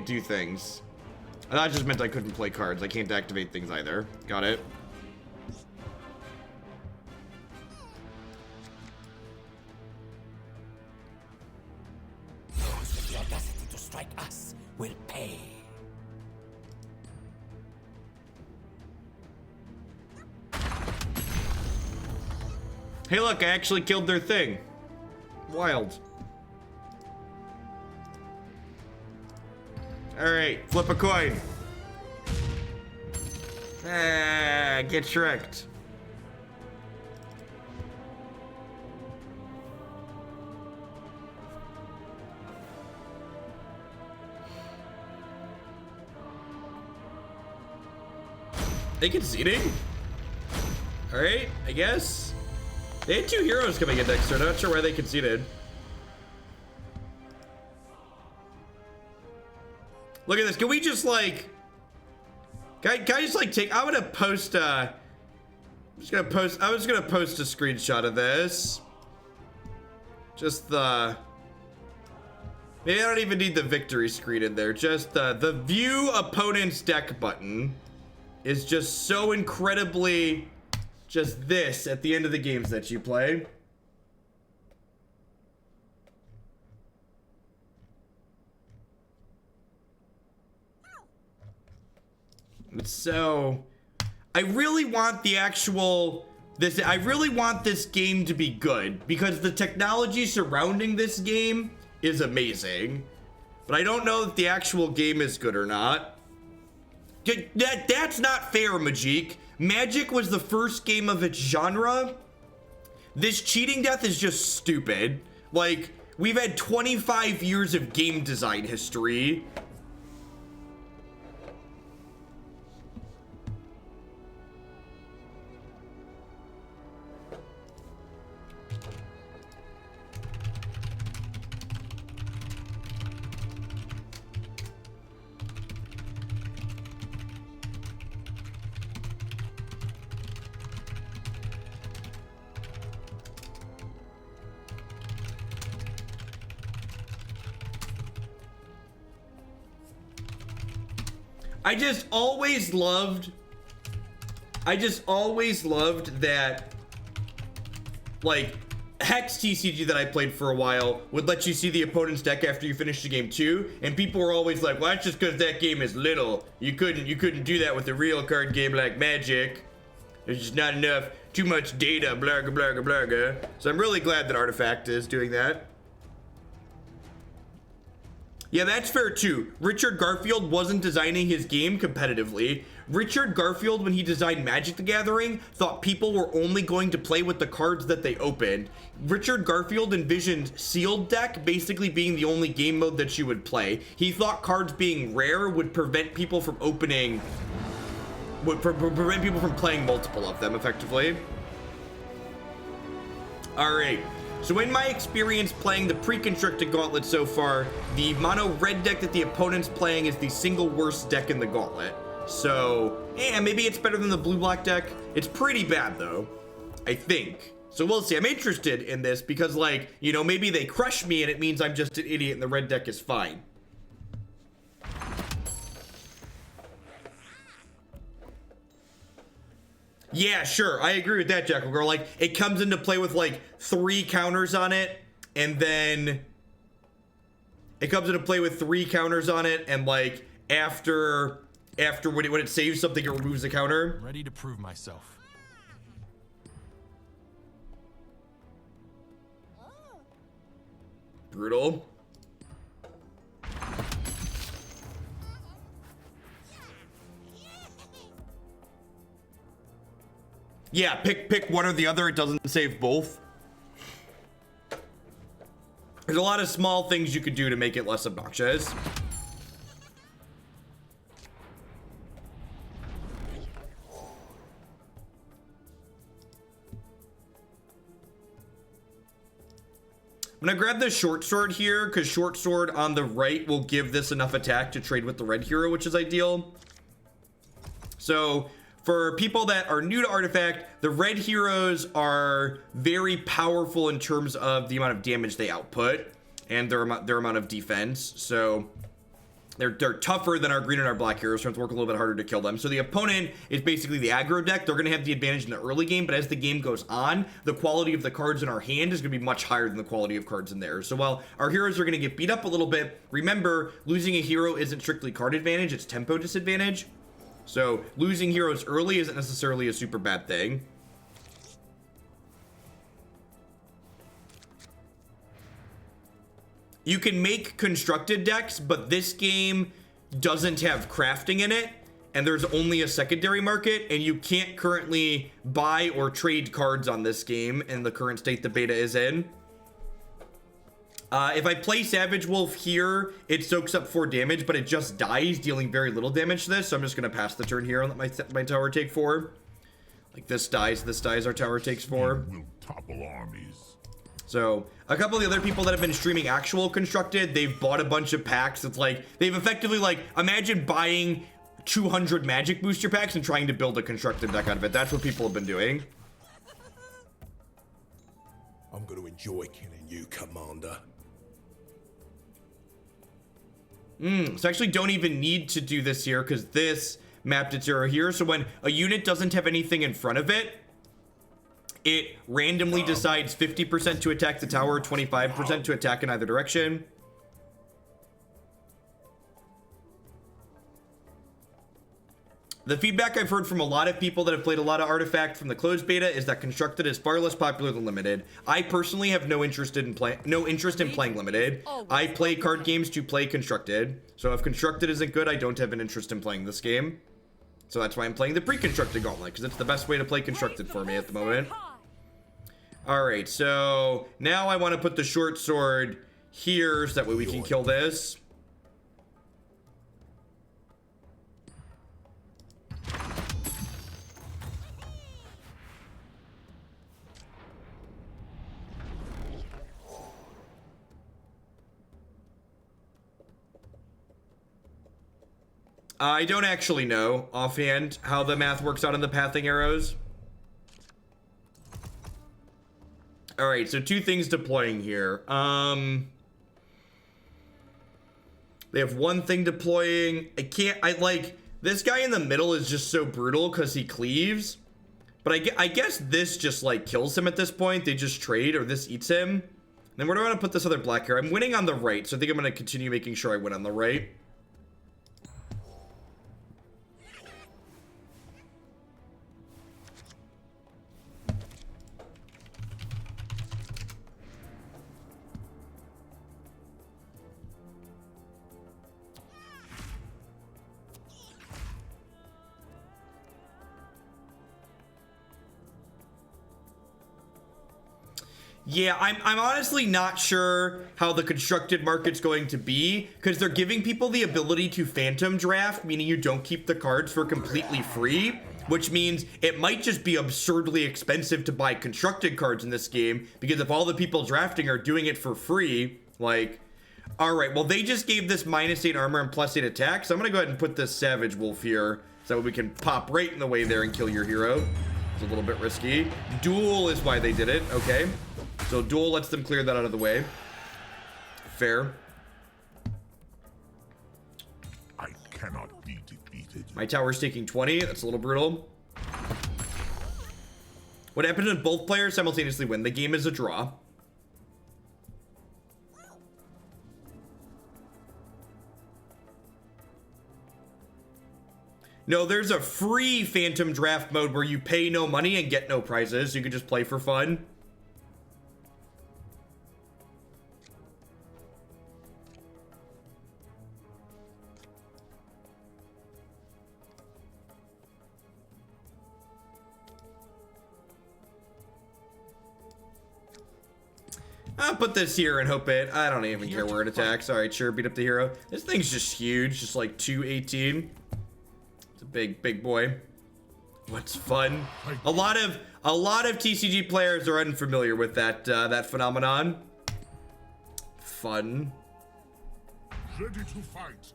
do things. That just meant I couldn't play cards. I can't activate things either. Got it. Those with the audacity to strike us will pay. Hey, look, I actually killed their thing. Wild. All right, flip a coin. Ah, get shreked. They conceding? All right, I guess. They had 2 heroes coming in next turn. I'm not sure why they conceded. Look at this. Can we just like... Can I just like take... I'm going to post... I was gonna post a screenshot of this. Just the... Maybe I don't even need the victory screen in there. Just the view opponent's deck button is just so incredibly just this at the end of the games that you play. It's so... I really want the actual... I really want this game to be good because the technology surrounding this game is amazing. But I don't know if the actual game is good or not. That's not fair, Majik. Magic was the first game of its genre. This cheating death is just stupid. Like, we've had 25 years of game design history. I just always loved that, like, Hex TCG that I played for a while would let you see the opponent's deck after you finish the game too, and people were always like, well, that's just because that game is little. You couldn't do that with a real card game like Magic. There's just not enough, too much data, blah, blah, blah, blah, blah. So I'm really glad that Artifact is doing that. Yeah, that's fair too. Richard Garfield wasn't designing his game competitively. Richard Garfield, when he designed Magic the Gathering, thought people were only going to play with the cards that they opened. Richard Garfield envisioned sealed deck basically being the only game mode that you would play. He thought cards being rare would prevent people from opening, prevent people from playing multiple of them effectively. All right. So in my experience playing the pre-constructed gauntlet so far, the mono red deck that the opponent's playing is the single worst deck in the gauntlet. So, yeah, maybe it's better than the blue-black deck. It's pretty bad though, I think. So we'll see. I'm interested in this because, like, you know, maybe they crush me and it means I'm just an idiot and the red deck is fine. Yeah, sure. I agree with that, Jackal Girl. Like, it comes into play with, like, 3 counters on it, and then... It comes into play with 3 counters on it, and, like, after when it saves something, it removes the counter. Ready to prove myself. Brutal. Yeah, pick one or the other. It doesn't save both. There's a lot of small things you could do to make it less obnoxious. I'm gonna grab the short sword here because short sword on the right will give this enough attack to trade with the red hero, which is ideal. So for people that are new to Artifact, the red heroes are very powerful in terms of the amount of damage they output and their amount of defense. So they're tougher than our green and our black heroes, so we have to work a little bit harder to kill them. So the opponent is basically the aggro deck. They're going to have the advantage in the early game, but as the game goes on, the quality of the cards in our hand is going to be much higher than the quality of cards in theirs. So while our heroes are going to get beat up a little bit, remember, losing a hero isn't strictly card advantage, it's tempo disadvantage. So losing heroes early isn't necessarily a super bad thing. You can make constructed decks, but this game doesn't have crafting in it, and there's only a secondary market, and you can't currently buy or trade cards on this game in the current state the beta is in. If I play Savage Wolf here, it soaks up 4 damage, but it just dies, dealing very little damage to this. So I'm just going to pass the turn here and let my tower take 4. Like, this dies, our tower takes 4. Will topple armies. So a couple of the other people that have been streaming actual constructed, they've bought a bunch of packs. It's like, they've effectively, like, imagine buying 200 magic booster packs and trying to build a constructed deck out of it. That's what people have been doing. I'm going to enjoy killing you, Commander. So actually don't even need to do this here because this mapped its arrow here. So when a unit doesn't have anything in front of it, it randomly decides 50% to attack the tower, 25% to attack in either direction. The feedback I've heard from a lot of people that have played a lot of Artifact from the closed beta is that Constructed is far less popular than Limited. I personally have no interest in playing Limited. I play card games to play Constructed. So if Constructed isn't good, I don't have an interest in playing this game. So that's why I'm playing the pre-constructed gauntlet, because it's the best way to play Constructed for me at the moment. Alright, so now I want to put the short sword here so that way we can kill this. I don't actually know offhand how the math works out on the pathing arrows. All right, so two things deploying here. They have one thing deploying. I like this guy in the middle is just so brutal because he cleaves. But I guess this just like kills him at this point. They just trade, or this eats him. Then where do I want to put this other black here? I'm winning on the right, so I think I'm going to continue making sure I win on the right. Yeah, I'm honestly not sure how the constructed market's going to be, because they're giving people the ability to phantom draft, meaning you don't keep the cards for completely free, which means it might just be absurdly expensive to buy constructed cards in this game, because if all the people drafting are doing it for free, like, all right, well, they just gave this -8 armor and +8 attack, so I'm gonna go ahead and put this Savage Wolf here, so we can pop right in the way there and kill your hero. It's a little bit risky. Duel is why they did it, okay. So duel lets them clear that out of the way. Fair. I cannot be defeated. My tower's taking 20. That's a little brutal. What happens when both players simultaneously win? The game is a draw. No, there's a free phantom draft mode where you pay no money and get no prizes. You can just play for fun. I'll put this here and hope it. I don't even care where it attacks. All right, sure, beat up the hero. This thing's just huge, just like 218. It's a big boy. What's fun? A lot of TCG players are unfamiliar with that that phenomenon. Fun. Ready to fight.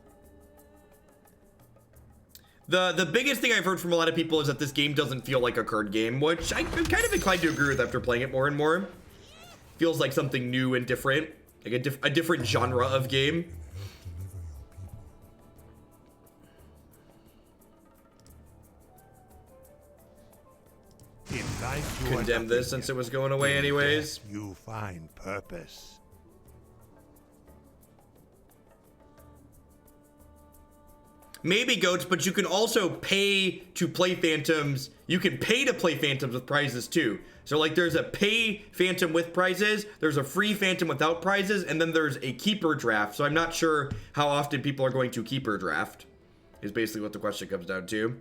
The biggest thing I've heard from a lot of people is that this game doesn't feel like a card game, which I'm kind of inclined to agree with after playing it more and more. Feels like something new and different, like a different genre of game. In life, you Condemn this since it was going away anyways. You find purpose. Maybe goats, but you can also pay to play phantoms. You can pay to play phantoms with prizes too. So like there's a pay phantom with prizes, there's a free phantom without prizes, and then there's a keeper draft. So I'm not sure how often people are going to keeper draft, is basically what the question comes down to.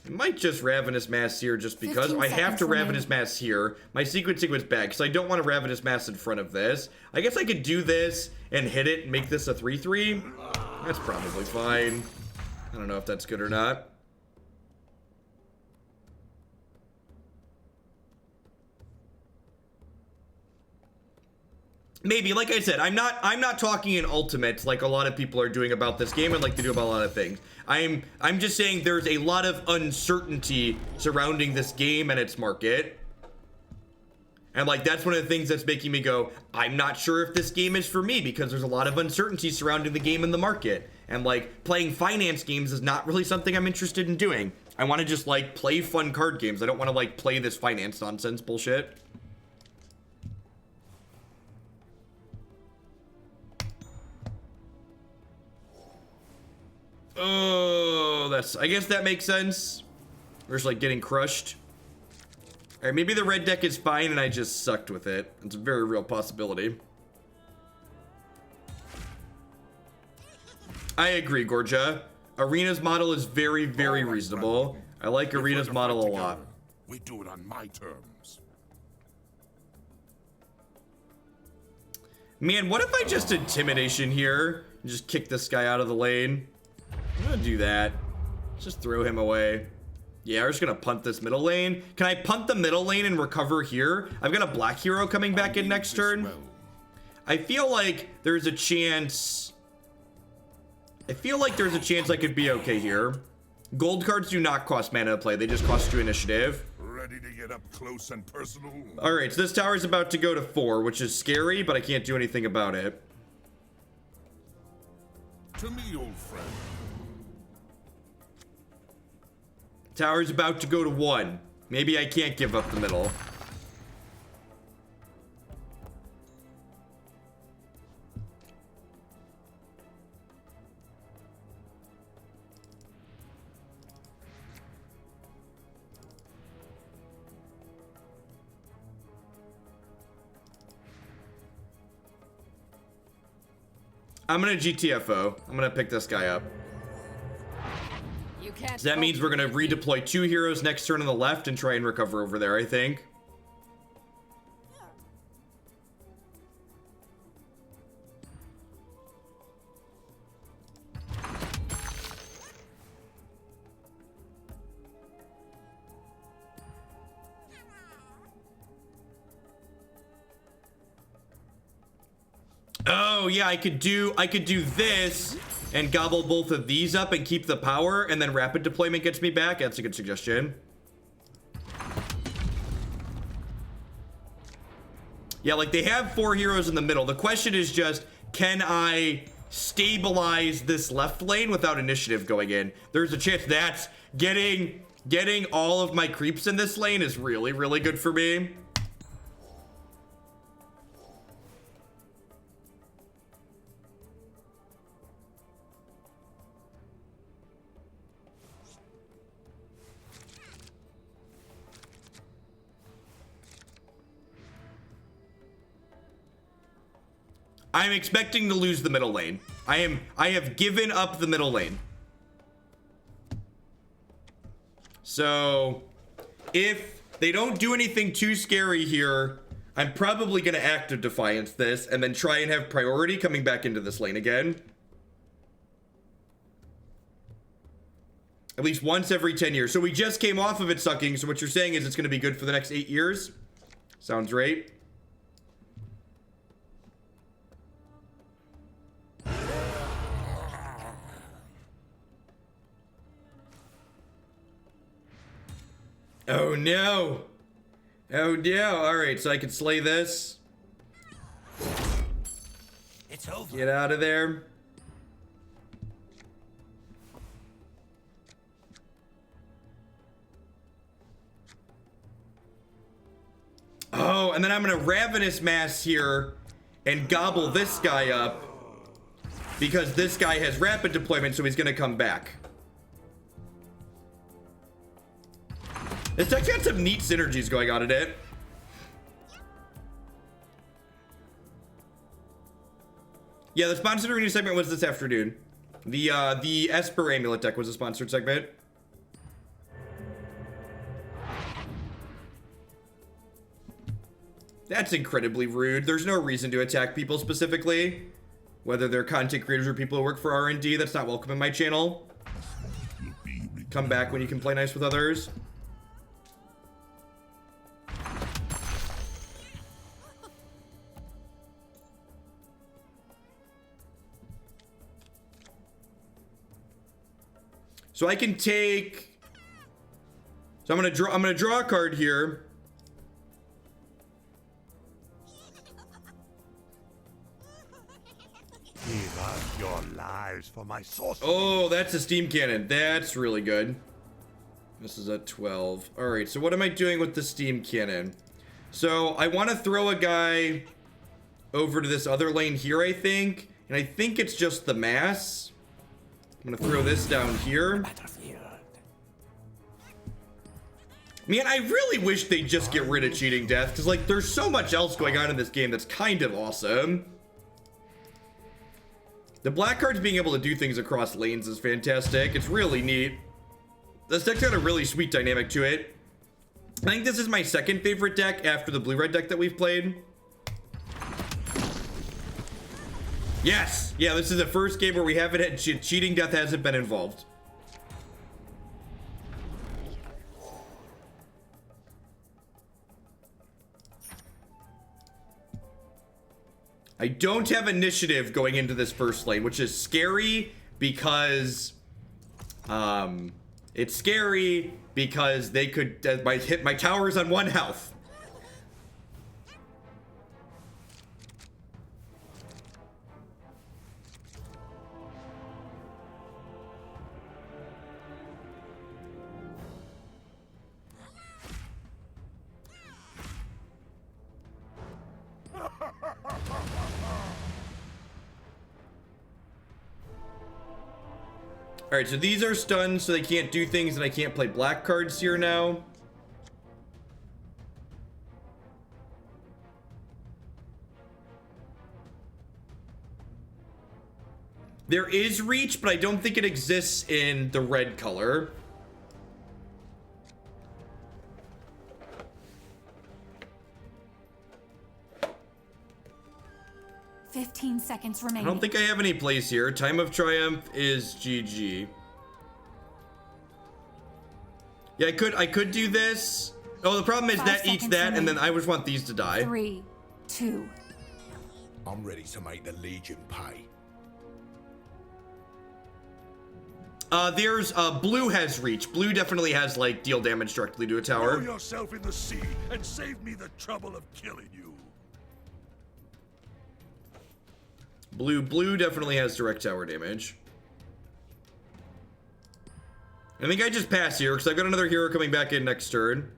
I might just Ravenous Mass here just because I have to Ravenous Mass here. My sequencing was bad because I don't want to Ravenous Mass in front of this. I guess I could do this and hit it and make this a 3/3. That's probably fine. I don't know if that's good or not. Maybe, like I said, I'm not talking in ultimate like a lot of people are doing about this game and like to do about a lot of things. I'm just saying there's a lot of uncertainty surrounding this game and its market. And like that's one of the things that's making me go, I'm not sure if this game is for me because there's a lot of uncertainty surrounding the game and the market. And like playing finance games is not really something I'm interested in doing. I want to just like play fun card games. I don't want to like play this finance nonsense bullshit. Oh, I guess that makes sense. We're just like getting crushed. All right, maybe the red deck is fine and I just sucked with it. It's a very real possibility. I agree, Gorgia. Arena's model is very, very reasonable. I like Arena's model a lot. We do it on my terms. Man, what if I just intimidation here and just kick this guy out of the lane? I'm gonna do that. Just throw him away. Yeah, we're just gonna punt this middle lane. Can I punt the middle lane and recover here? I've got a black hero coming back in next turn. I feel like there's a chance. I could be okay here. Gold cards do not cost mana to play. They just cost you initiative. Ready to get up close and personal? All right, so this tower is about to go to 4, which is scary, but I can't do anything about it. To me, old friend. Tower's about to go to 1. Maybe I can't give up the middle. I'm gonna GTFO. I'm gonna pick this guy up. So that means we're gonna redeploy 2 heroes next turn on the left and try and recover over there, I think. Oh yeah, I could do this and gobble both of these up and keep the power, and then rapid deployment gets me back. That's a good suggestion. Yeah, like they have 4 heroes in the middle. The question is just, can I stabilize this left lane without initiative going in? There's a chance that's getting all of my creeps in this lane is really, really good for me. I'm expecting to lose the middle lane. I have given up the middle lane. So if they don't do anything too scary here, I'm probably gonna active defiance this and then try and have priority coming back into this lane again. At least once every 10 years. So we just came off of it sucking. So what you're saying is it's gonna be good for the next 8 years. Sounds right. Oh no! Oh no! Alright, so I can slay this. It's over. Get out of there. Oh, and then I'm gonna Ravenous Mass here and gobble this guy up because this guy has rapid deployment, so he's gonna come back. It's actually got some neat synergies going on in it. Yeah, the sponsored arena segment was this afternoon. The Esper Amulet deck was a sponsored segment. That's incredibly rude. There's no reason to attack people specifically. Whether they're content creators or people who work for R&D, that's not welcome in my channel. Come back when you can play nice with others. So I can take. So I'm gonna draw a card here. Give up your lives for my sorcery. Oh, that's a steam cannon. That's really good. This is at 12. All right, so what am I doing with the steam cannon? So I want to throw a guy over to this other lane here, I think. And I think it's just the mass. I'm going to throw this down here. Man, I really wish they'd just get rid of cheating death. Because, like, there's so much else going on in this game that's kind of awesome. The black cards being able to do things across lanes is fantastic. It's really neat. This deck's got a really sweet dynamic to it. I think this is my second favorite deck after the blue-red deck that we've played. Yes! Yeah, this is the first game where we haven't had cheating death hasn't been involved. I don't have initiative going into this first lane, which is scary because it's scary because they could hit my towers on 1 health. Alright, so these are stunned, so they can't do things, and I can't play black cards here now. There is reach, but I don't think it exists in the red color. Fifteen seconds I remaining. don't think I have any plays here. Time of Triumph is GG. Yeah, I could do this. Oh, the problem is 5 that eats seconds that, and then remaining. I just want these to die. 3, 2. I'm ready to make the Legion pay. There's blue has reach. Blue definitely has like deal damage directly to a Throw tower. yourself in the sea and save me the trouble of killing you. Blue definitely has direct tower damage. I think I just pass here because I've got another hero coming back in next turn.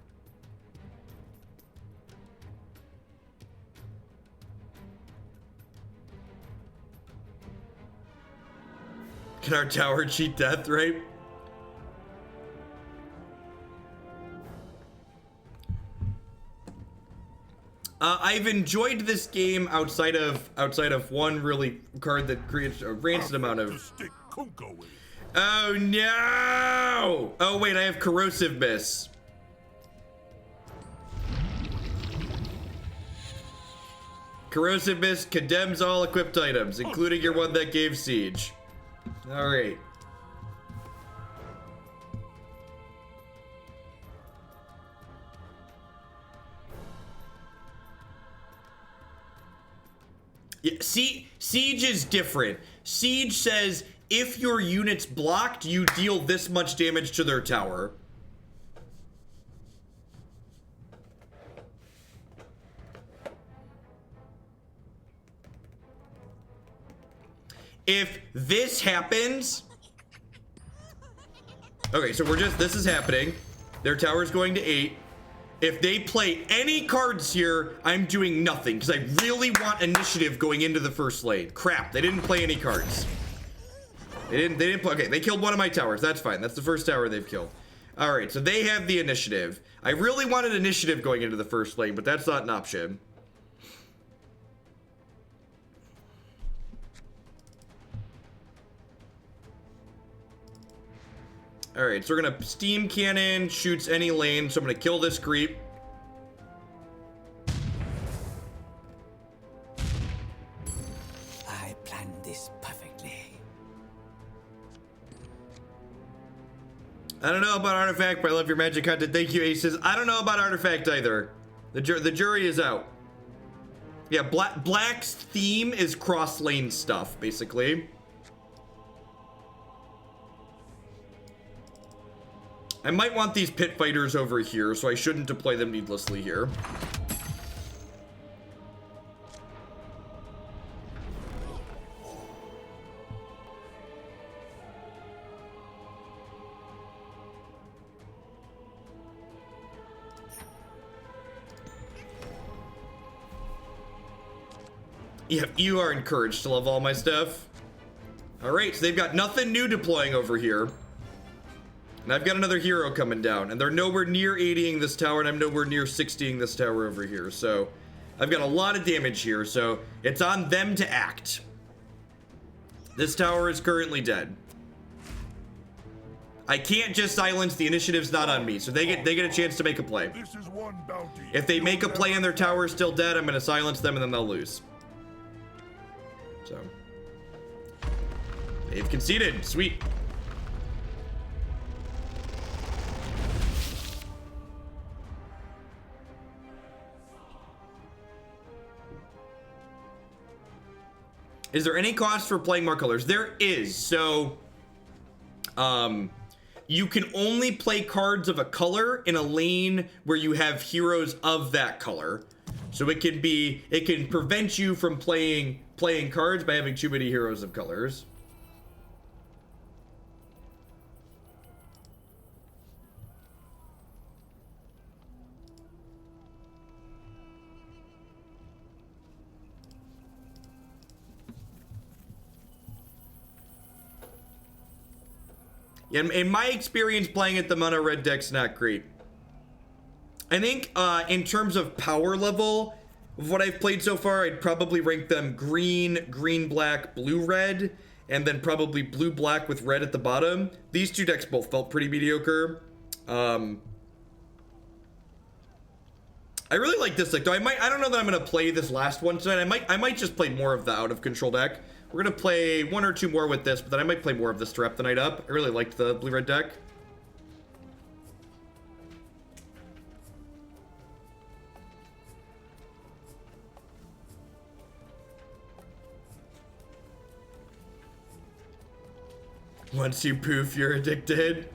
Can our tower cheat death, right? I've enjoyed this game outside of one really card that creates a rancid amount To of. stick Kunko with. Oh no! Oh wait, I have corrosive miss. Corrosive miss condemns all equipped items, including your one that gave siege. All right. Yeah, siege is different. Siege says if your unit's blocked, you deal this much damage to their tower. If this happens... Okay, so this is happening. Their tower's going to 8. If they play any cards here, I'm doing nothing because I really want initiative going into the first lane. Crap, they didn't play any cards. They didn't play. Okay, they killed one of my towers. That's fine. That's the first tower they've killed. All right, so they have the initiative. I really wanted initiative going into the first lane, but that's not an option. All right, so we're gonna steam cannon, shoots any lane, so I'm gonna kill this creep. I planned this perfectly. I don't know about Artifact, but I love your magic content. Thank you, Aces. I don't know about Artifact either. The jury is out. Yeah, Black's theme is cross lane stuff, basically. I might want these pit fighters over here, so I shouldn't deploy them needlessly here. Yeah, you are encouraged to love all my stuff. Alright, so they've got nothing new deploying over here. And I've got another hero coming down. And they're nowhere near 80ing this tower, and I'm nowhere near 60ing this tower over here. So, I've got a lot of damage here, so it's on them to act. This tower is currently dead. I can't just silence, the initiative's not on me, so they get a chance to make a play. This is one bounty. If they make a play and their tower is still dead, I'm gonna silence them and then they'll lose. So they've conceded. Sweet. Is there any cost for playing more colors? There is. So you can only play cards of a color in a lane where you have heroes of that color. So it can prevent you from playing cards by having too many heroes of colors. Yeah, in my experience playing it, the mono red deck's not great. I think in terms of power level of what I've played so far, I'd probably rank them green, green, black, blue, red, and then probably blue, black with red at the bottom. These two decks both felt pretty mediocre. I really like this deck though. I don't know that I'm gonna play this last one tonight. I might just play more of the out of control deck. We're gonna play one or two more with this, but then I might play more of this to wrap the night up. I really liked the blue red deck. Once you poof, you're addicted.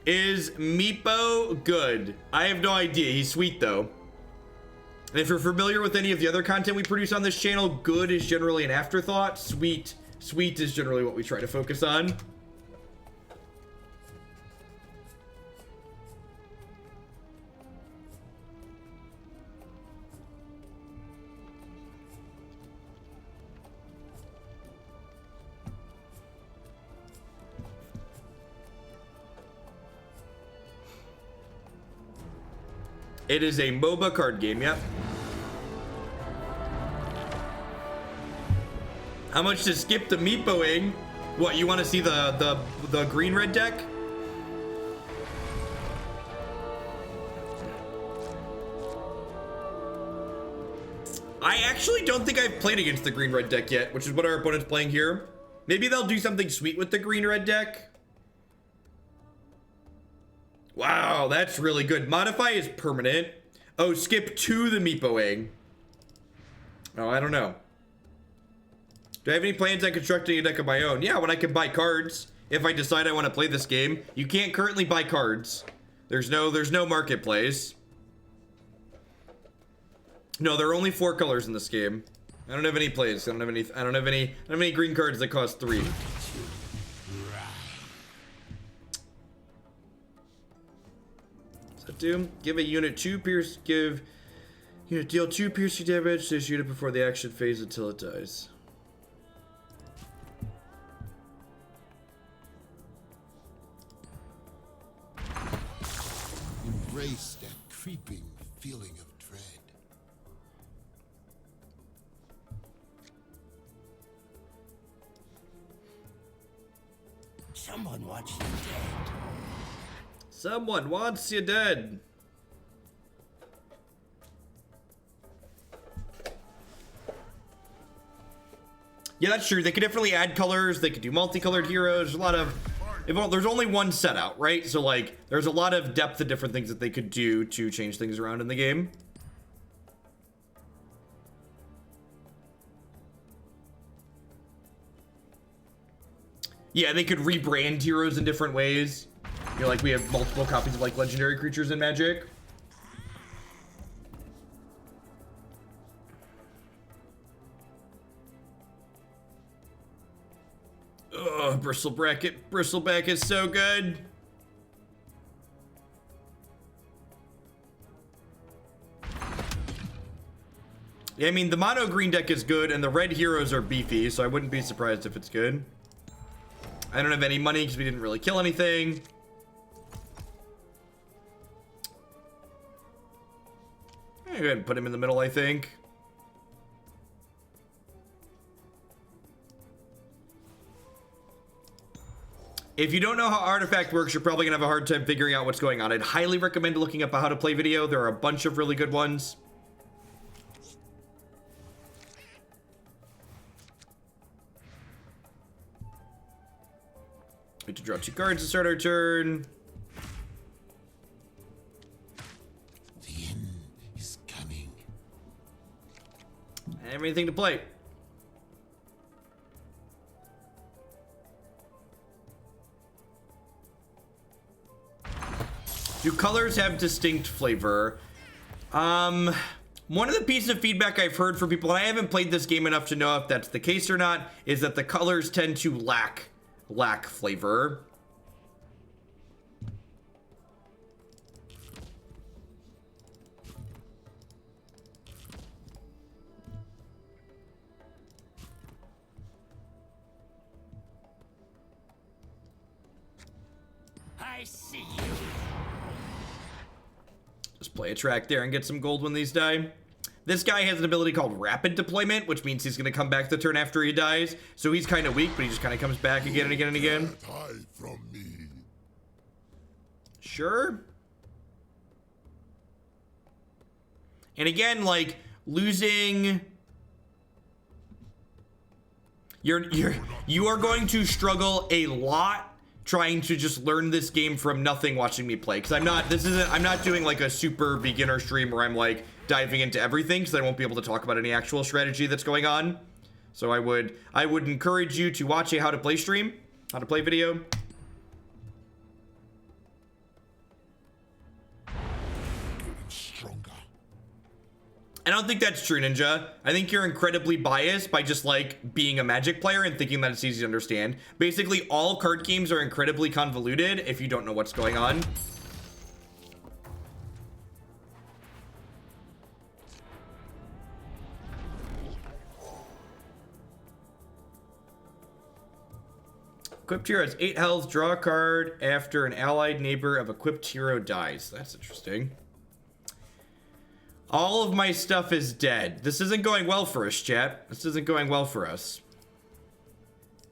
Is Meepo good? I have no idea. He's sweet though. And if you're familiar with any of the other content we produce on this channel, good is generally an afterthought. Sweet is generally what we try to focus on. It is a MOBA card game, yep. How much to skip the Meepoing? What, you want to see the green red deck? I actually don't think I've played against the green red deck yet, which is what our opponent's playing here. Maybe they'll do something sweet with the green red deck. Wow, that's really good. Modify is permanent. Oh, skip to the Meepoing. Oh, I don't know. Do I have any plans on constructing a deck of my own? Yeah, when I can buy cards. If I decide I want to play this game. You can't currently buy cards. There's no marketplace. No, there are only 4 colors in this game. I don't have any plays. I don't have any green cards that cost 3. Do give a unit 2 pierce, give unit deal 2 piercing damage to this unit before the action phase until it dies. Embrace that creeping feeling of dread. Someone wants you dead. Someone wants you dead. Yeah, that's true. They could definitely add colors. They could do multicolored heroes. A lot of... there's only one set out, right? So, like, there's a lot of depth of different things that they could do to change things around in the game. Yeah, they could rebrand heroes in different ways. You know, like we have multiple copies of, like, legendary creatures in Magic. Oh, Bristleback is so good. Yeah, I mean, the mono green deck is good, and the red heroes are beefy, so I wouldn't be surprised if it's good. I don't have any money because we didn't really kill anything. I'm gonna go ahead and put him in the middle, I think. If you don't know how Artifact works, you're probably gonna have a hard time figuring out what's going on. I'd highly recommend looking up a how to play video. There are a bunch of really good ones. We have to draw 2 cards to start our turn. The end is coming. I have anything to play. Do colors have distinct flavor? One of the pieces of feedback I've heard from people, and I haven't played this game enough to know if that's the case or not, is that the colors tend to lack flavor. I see you. Just play a track there and get some gold when these die. This guy has an ability called Rapid Deployment, which means he's going to come back the turn after he dies. So he's kind of weak, but he just kind of comes back again and again and again. Hide from me. Sure. And again, like, losing... You are going to struggle a lot trying to just learn this game from nothing watching me play, because I'm not doing like a super beginner stream where I'm like diving into everything, because I won't be able to talk about any actual strategy that's going on. So I would encourage you to watch a how to play stream, how to play video. Stronger. I don't think that's true, Ninja. I think you're incredibly biased by just like being a Magic player and thinking that it's easy to understand. Basically, all card games are incredibly convoluted if you don't know what's going on. Equipped hero has 8 health. Draw a card after an allied neighbor of equipped hero dies. That's interesting. All of my stuff is dead. This isn't going well for us, chat. This isn't going well for us.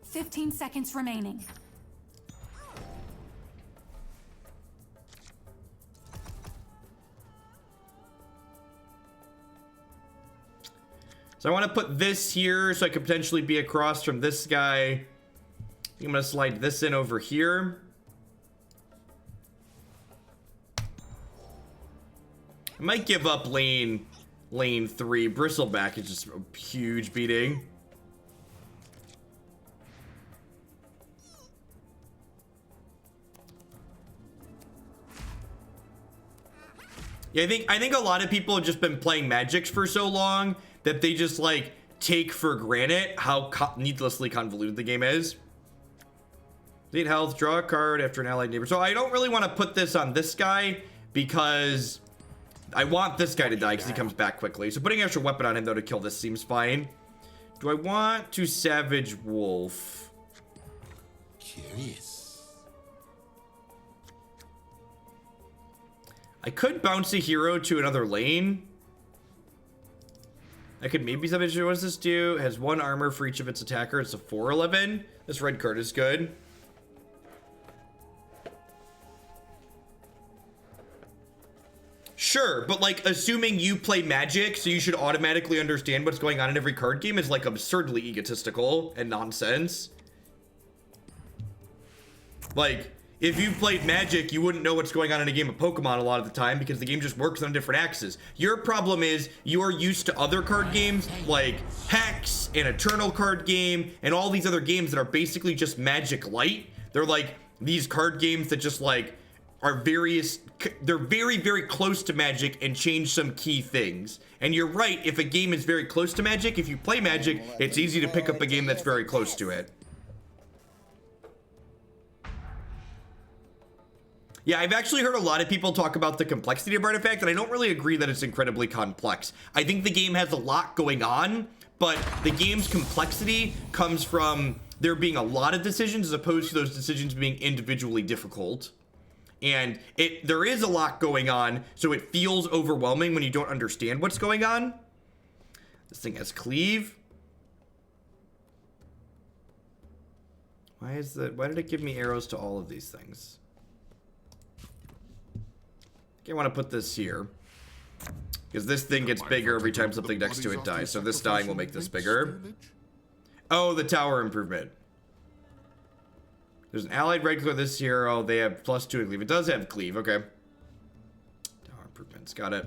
15 seconds remaining. So I want to put this here so I could potentially be across from this guy. I'm going to slide this in over here. I might give up lane 3. Bristleback is just a huge beating. Yeah, I think a lot of people have just been playing Magics for so long that they just like take for granted how needlessly convoluted the game is. 8 health, draw a card after an allied neighbor. So I don't really want to put this on this guy because I want this guy to die because he comes back quickly. So putting an extra weapon on him, though, to kill this seems fine. Do I want to Savage Wolf? Curious. I could bounce a hero to another lane. I could maybe Savage... What does this do? It has 1 armor for each of its attacker. It's a 4/11. This red card is good. Sure, but like assuming you play Magic, so you should automatically understand what's going on in every card game is like absurdly egotistical and nonsense. Like, if you played Magic, you wouldn't know what's going on in a game of Pokemon a lot of the time because the game just works on different axes. Your problem is you're used to other card games like Hex and Eternal card game and all these other games that are basically just Magic Light. They're like these card games that just like are they're very, very close to Magic and change some key things. And you're right, if a game is very close to Magic, if you play Magic, it's easy to pick up a game that's very close to it. Yeah, I've actually heard a lot of people talk about the complexity of Artifact, and I don't really agree that it's incredibly complex. I think the game has a lot going on, but the game's complexity comes from there being a lot of decisions as opposed to those decisions being individually difficult. And there is a lot going on, so it feels overwhelming when you don't understand what's going on. This thing has cleave. Why did it give me arrows to all of these things? I want to put this here because this thing gets bigger every time something next to it dies. So this dying will make this bigger. Oh, the tower improvement. There's an allied regular this hero. They have +2 to cleave. It does have cleave. Okay. Tower improvements. Got it.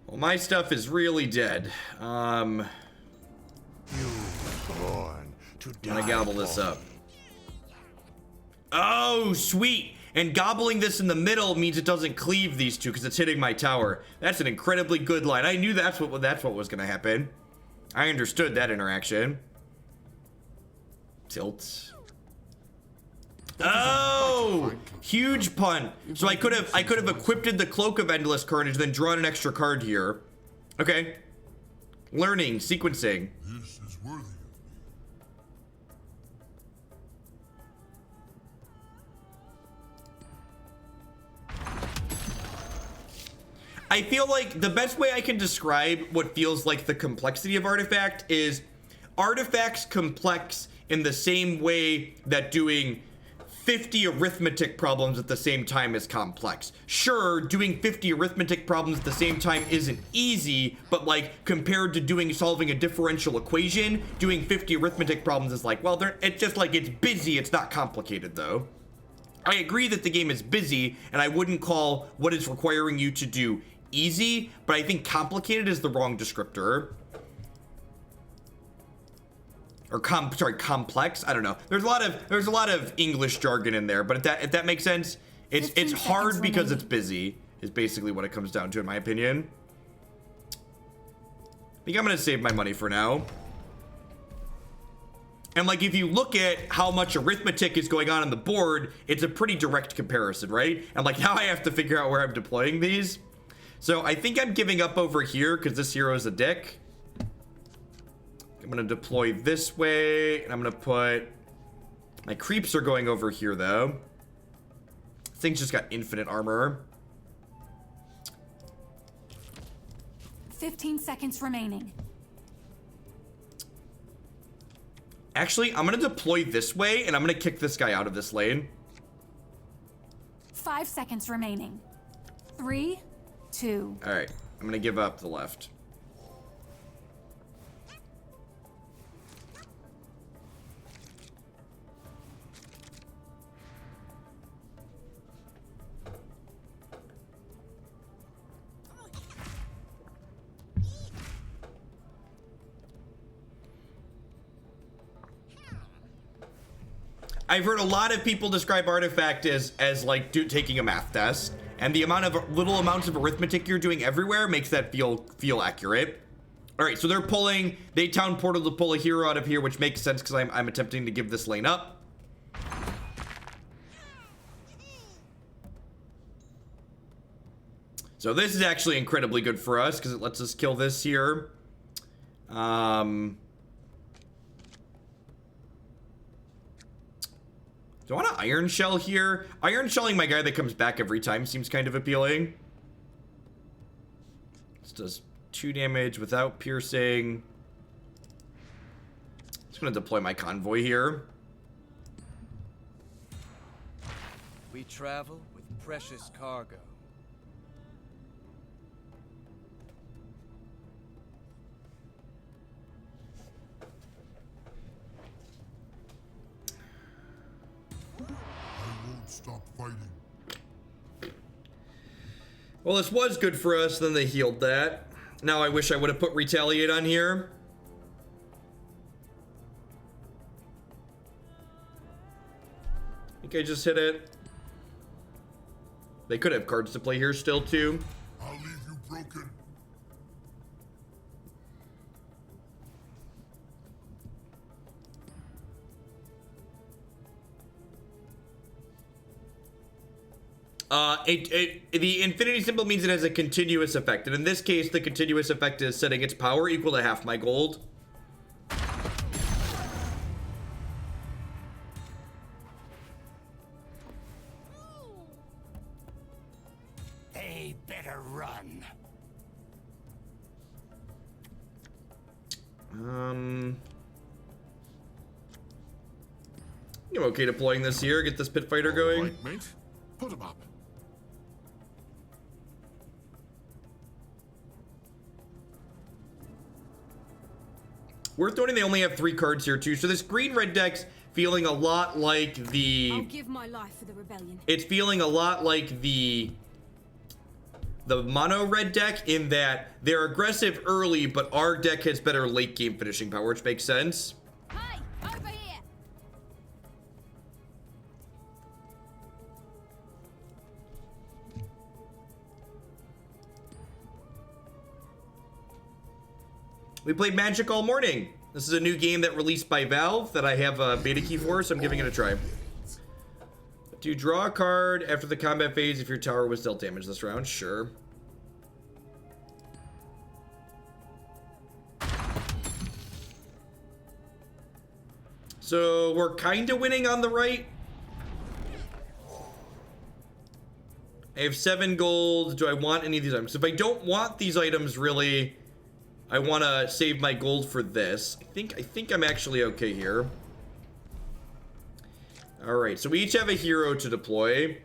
Well, my stuff is really dead. I'm gonna gobble this up. Oh, sweet! And gobbling this in the middle means it doesn't cleave these two because it's hitting my tower. That's an incredibly good line. I knew that's what was gonna happen. I understood that interaction. Tilt. Oh, huge punt. So I could have equipped the Cloak of Endless Carnage, then drawn an extra card here. Okay. Learning, sequencing. This is worthy. I feel like the best way I can describe what feels like the complexity of Artifact is Artifact's complex in the same way that doing 50 arithmetic problems at the same time is complex. Sure, doing 50 arithmetic problems at the same time isn't easy, but like compared to solving a differential equation, doing 50 arithmetic problems is like, well, it's just like it's busy, it's not complicated though. I agree that the game is busy, and I wouldn't call what it's requiring you to do easy, but I think complicated is the wrong descriptor. Or complex. I don't know. There's a lot of English jargon in there, but if that makes sense, it's hard because it's busy. Is basically what it comes down to, in my opinion. I think I'm gonna save my money for now. And like, if you look at how much arithmetic is going on the board, it's a pretty direct comparison, right? And like, now I have to figure out where I'm deploying these. So I think I'm giving up over here because this hero is a dick. I'm gonna deploy this way, and I'm gonna put my creeps are going over here though. This thing's just got infinite armor. 15 seconds remaining. Actually, I'm gonna deploy this way, and I'm gonna kick this guy out of this lane. 5 seconds remaining. 3, 2. All right, I'm gonna give up the left. I've heard a lot of people describe Artifact as like taking a math test, and the little amounts of arithmetic you're doing everywhere makes that feel accurate. All right, so they town portal to pull a hero out of here, which makes sense because I'm attempting to give this lane up. So this is actually incredibly good for us because it lets us kill this here. Do I want to Iron Shell here? Iron Shelling my guy that comes back every time seems kind of appealing. does 2 damage without piercing. Just gonna deploy my convoy here. We travel with precious cargo. I won't stop fighting. Well, this was good for us, then they healed that. Now I wish I would have put Retaliate on here. I think I just hit it. They could have cards to play here still, too. I'll leave you broken. The infinity symbol means it has a continuous effect, and in this case, the continuous effect is setting its power equal to half my gold. They better run. I'm okay deploying this here, get this pit fighter going. Right, mate. Put him up. Worth noting they only have 3 cards here too, so this green-red deck's feeling a lot like the... I'll give my life for the rebellion. It's feeling a lot like the mono red deck in that they're aggressive early, but our deck has better late game finishing power, which makes sense. Hey, over here! We played Magic all morning. This is a new game that released by Valve that I have a beta key for, so I'm giving it a try. Do you draw a card after the combat phase if your tower was dealt damage this round? Sure. So we're kind of winning on the right. I have 7 gold. Do I want any of these items? If I don't want these items, really, I want to save my gold for this. I think I'm actually okay here. All right, so we each have a hero to deploy.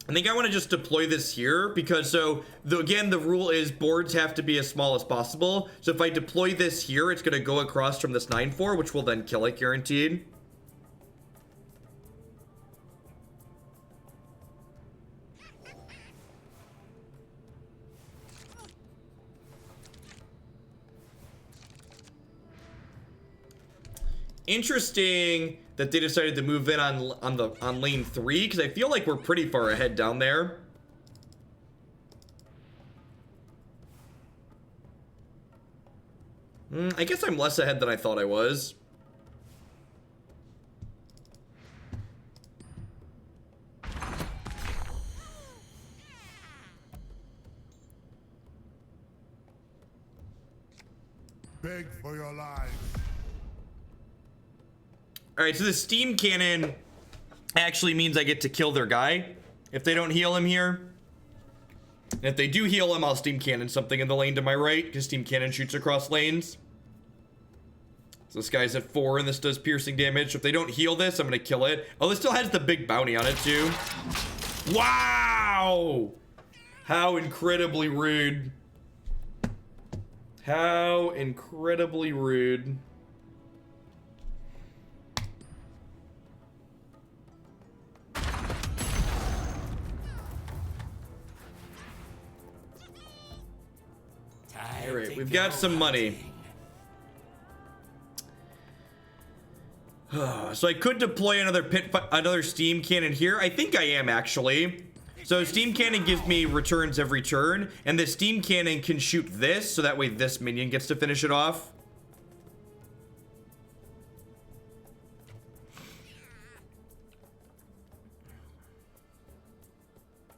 I think I want to just deploy this here because again, the rule is boards have to be as small as possible. So if I deploy this here, it's going to go across from this 9/4, which will then kill it guaranteed. Interesting that they decided to move in on lane 3 because I feel like we're pretty far ahead down there. I guess I'm less ahead than I thought I was. Beg for your lives. Alright, so the steam cannon actually means I get to kill their guy if they don't heal him here. And if they do heal him, I'll steam cannon something in the lane to my right, because steam cannon shoots across lanes. So this guy's at 4 and this does piercing damage. So if they don't heal this, I'm gonna kill it. Oh, this still has the big bounty on it too. Wow! How incredibly rude. How incredibly rude. Alright, we've got some money. So I could deploy another steam cannon here. I think I am actually. So steam cannon gives me returns every turn, and the steam cannon can shoot this, so that way this minion gets to finish it off.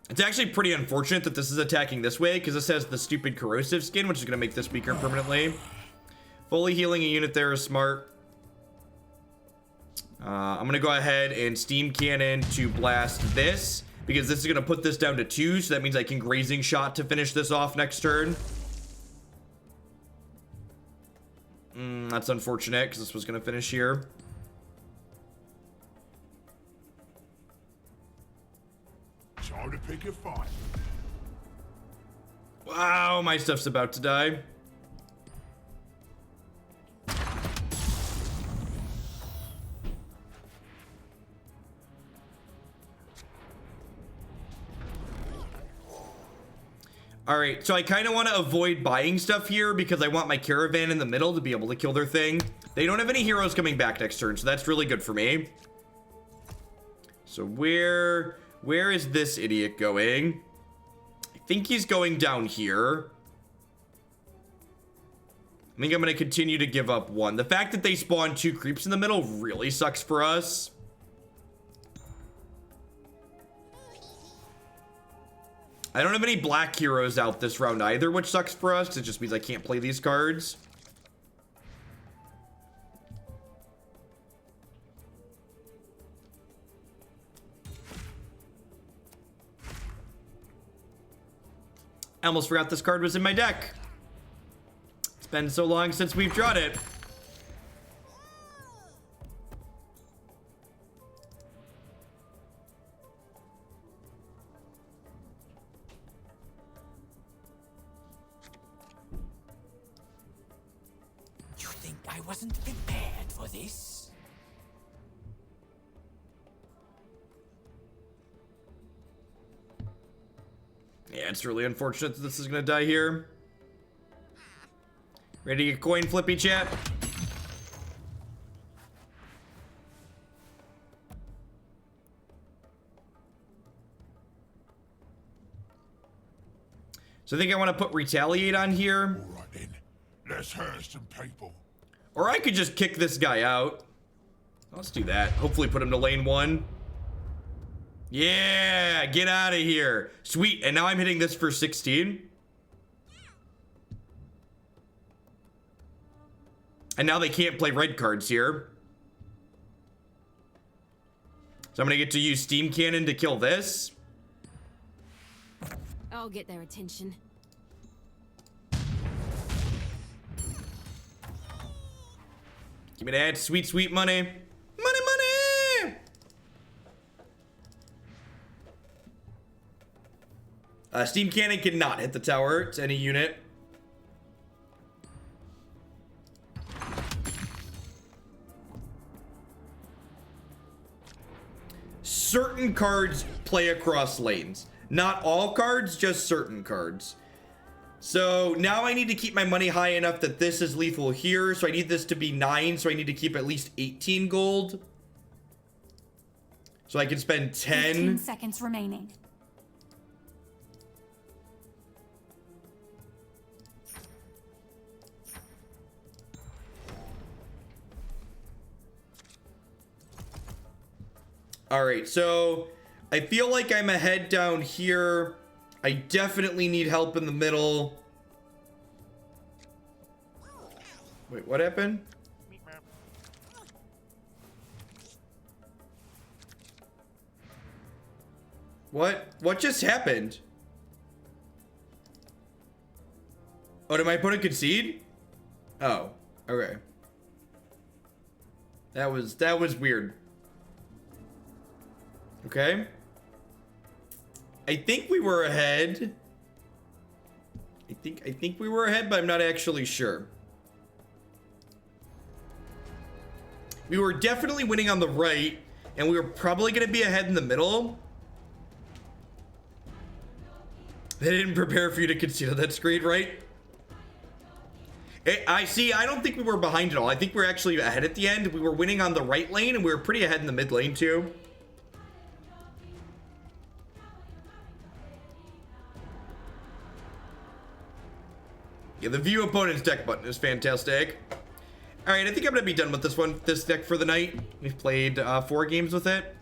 It's actually pretty unfortunate that this is attacking this way, because this has the stupid corrosive skin, which is going to make this weaker permanently. Fully healing a unit there is smart. I'm going to go ahead and steam cannon to blast this, because this is going to put this down to 2, so that means I can grazing shot to finish this off next turn. That's unfortunate, because this was going to finish here. Time to pick a fight. Wow, my stuff's about to die. Alright, so I kind of want to avoid buying stuff here because I want my caravan in the middle to be able to kill their thing. They don't have any heroes coming back next turn, so that's really good for me. So where is this idiot going? I think he's going down here. I think I'm going to continue to give up 1. The fact that they spawn 2 creeps in the middle really sucks for us. I don't have any black heroes out this round either, which sucks for us. It just means I can't play these cards. I almost forgot this card was in my deck. It's been so long since we've drawn it. You think I wasn't prepared for this? Yeah, it's really unfortunate that this is gonna die here. Ready to get coin flippy, chat? So I think I want to put retaliate on here. All right then, let's hurt some people. Or I could just kick this guy out. Let's do that. Hopefully put him to lane 1. Yeah, get out of here. Sweet, and now I'm hitting this for 16. And now they can't play red cards here. So I'm gonna get to use Steam Cannon to kill this. I'll get their attention. Give me that sweet, sweet money. Money, money! Steam Cannon cannot hit the tower. It's any unit. Certain cards play across lanes. Not all cards, just certain cards. So now I need to keep my money high enough that this is lethal here. So I need this to be 9. So I need to keep at least 18 gold. So I can spend 10. 15 seconds remaining. All right, so I feel like I'm ahead down here. I definitely need help in the middle. Wait, what happened? What just happened? Oh, did my opponent concede? Oh, okay. That was weird. Okay. I think we were ahead. I think we were ahead, but I'm not actually sure. We were definitely winning on the right, and we were probably going to be ahead in the middle. They didn't prepare for you to conceal that screen, right? I see. I don't think we were behind at all. I think we were actually ahead at the end. We were winning on the right lane, and we were pretty ahead in the mid lane, too. Yeah, the view opponent's deck button is fantastic. All right, I think I'm gonna be done with this deck for the night. We've played 4 games with it.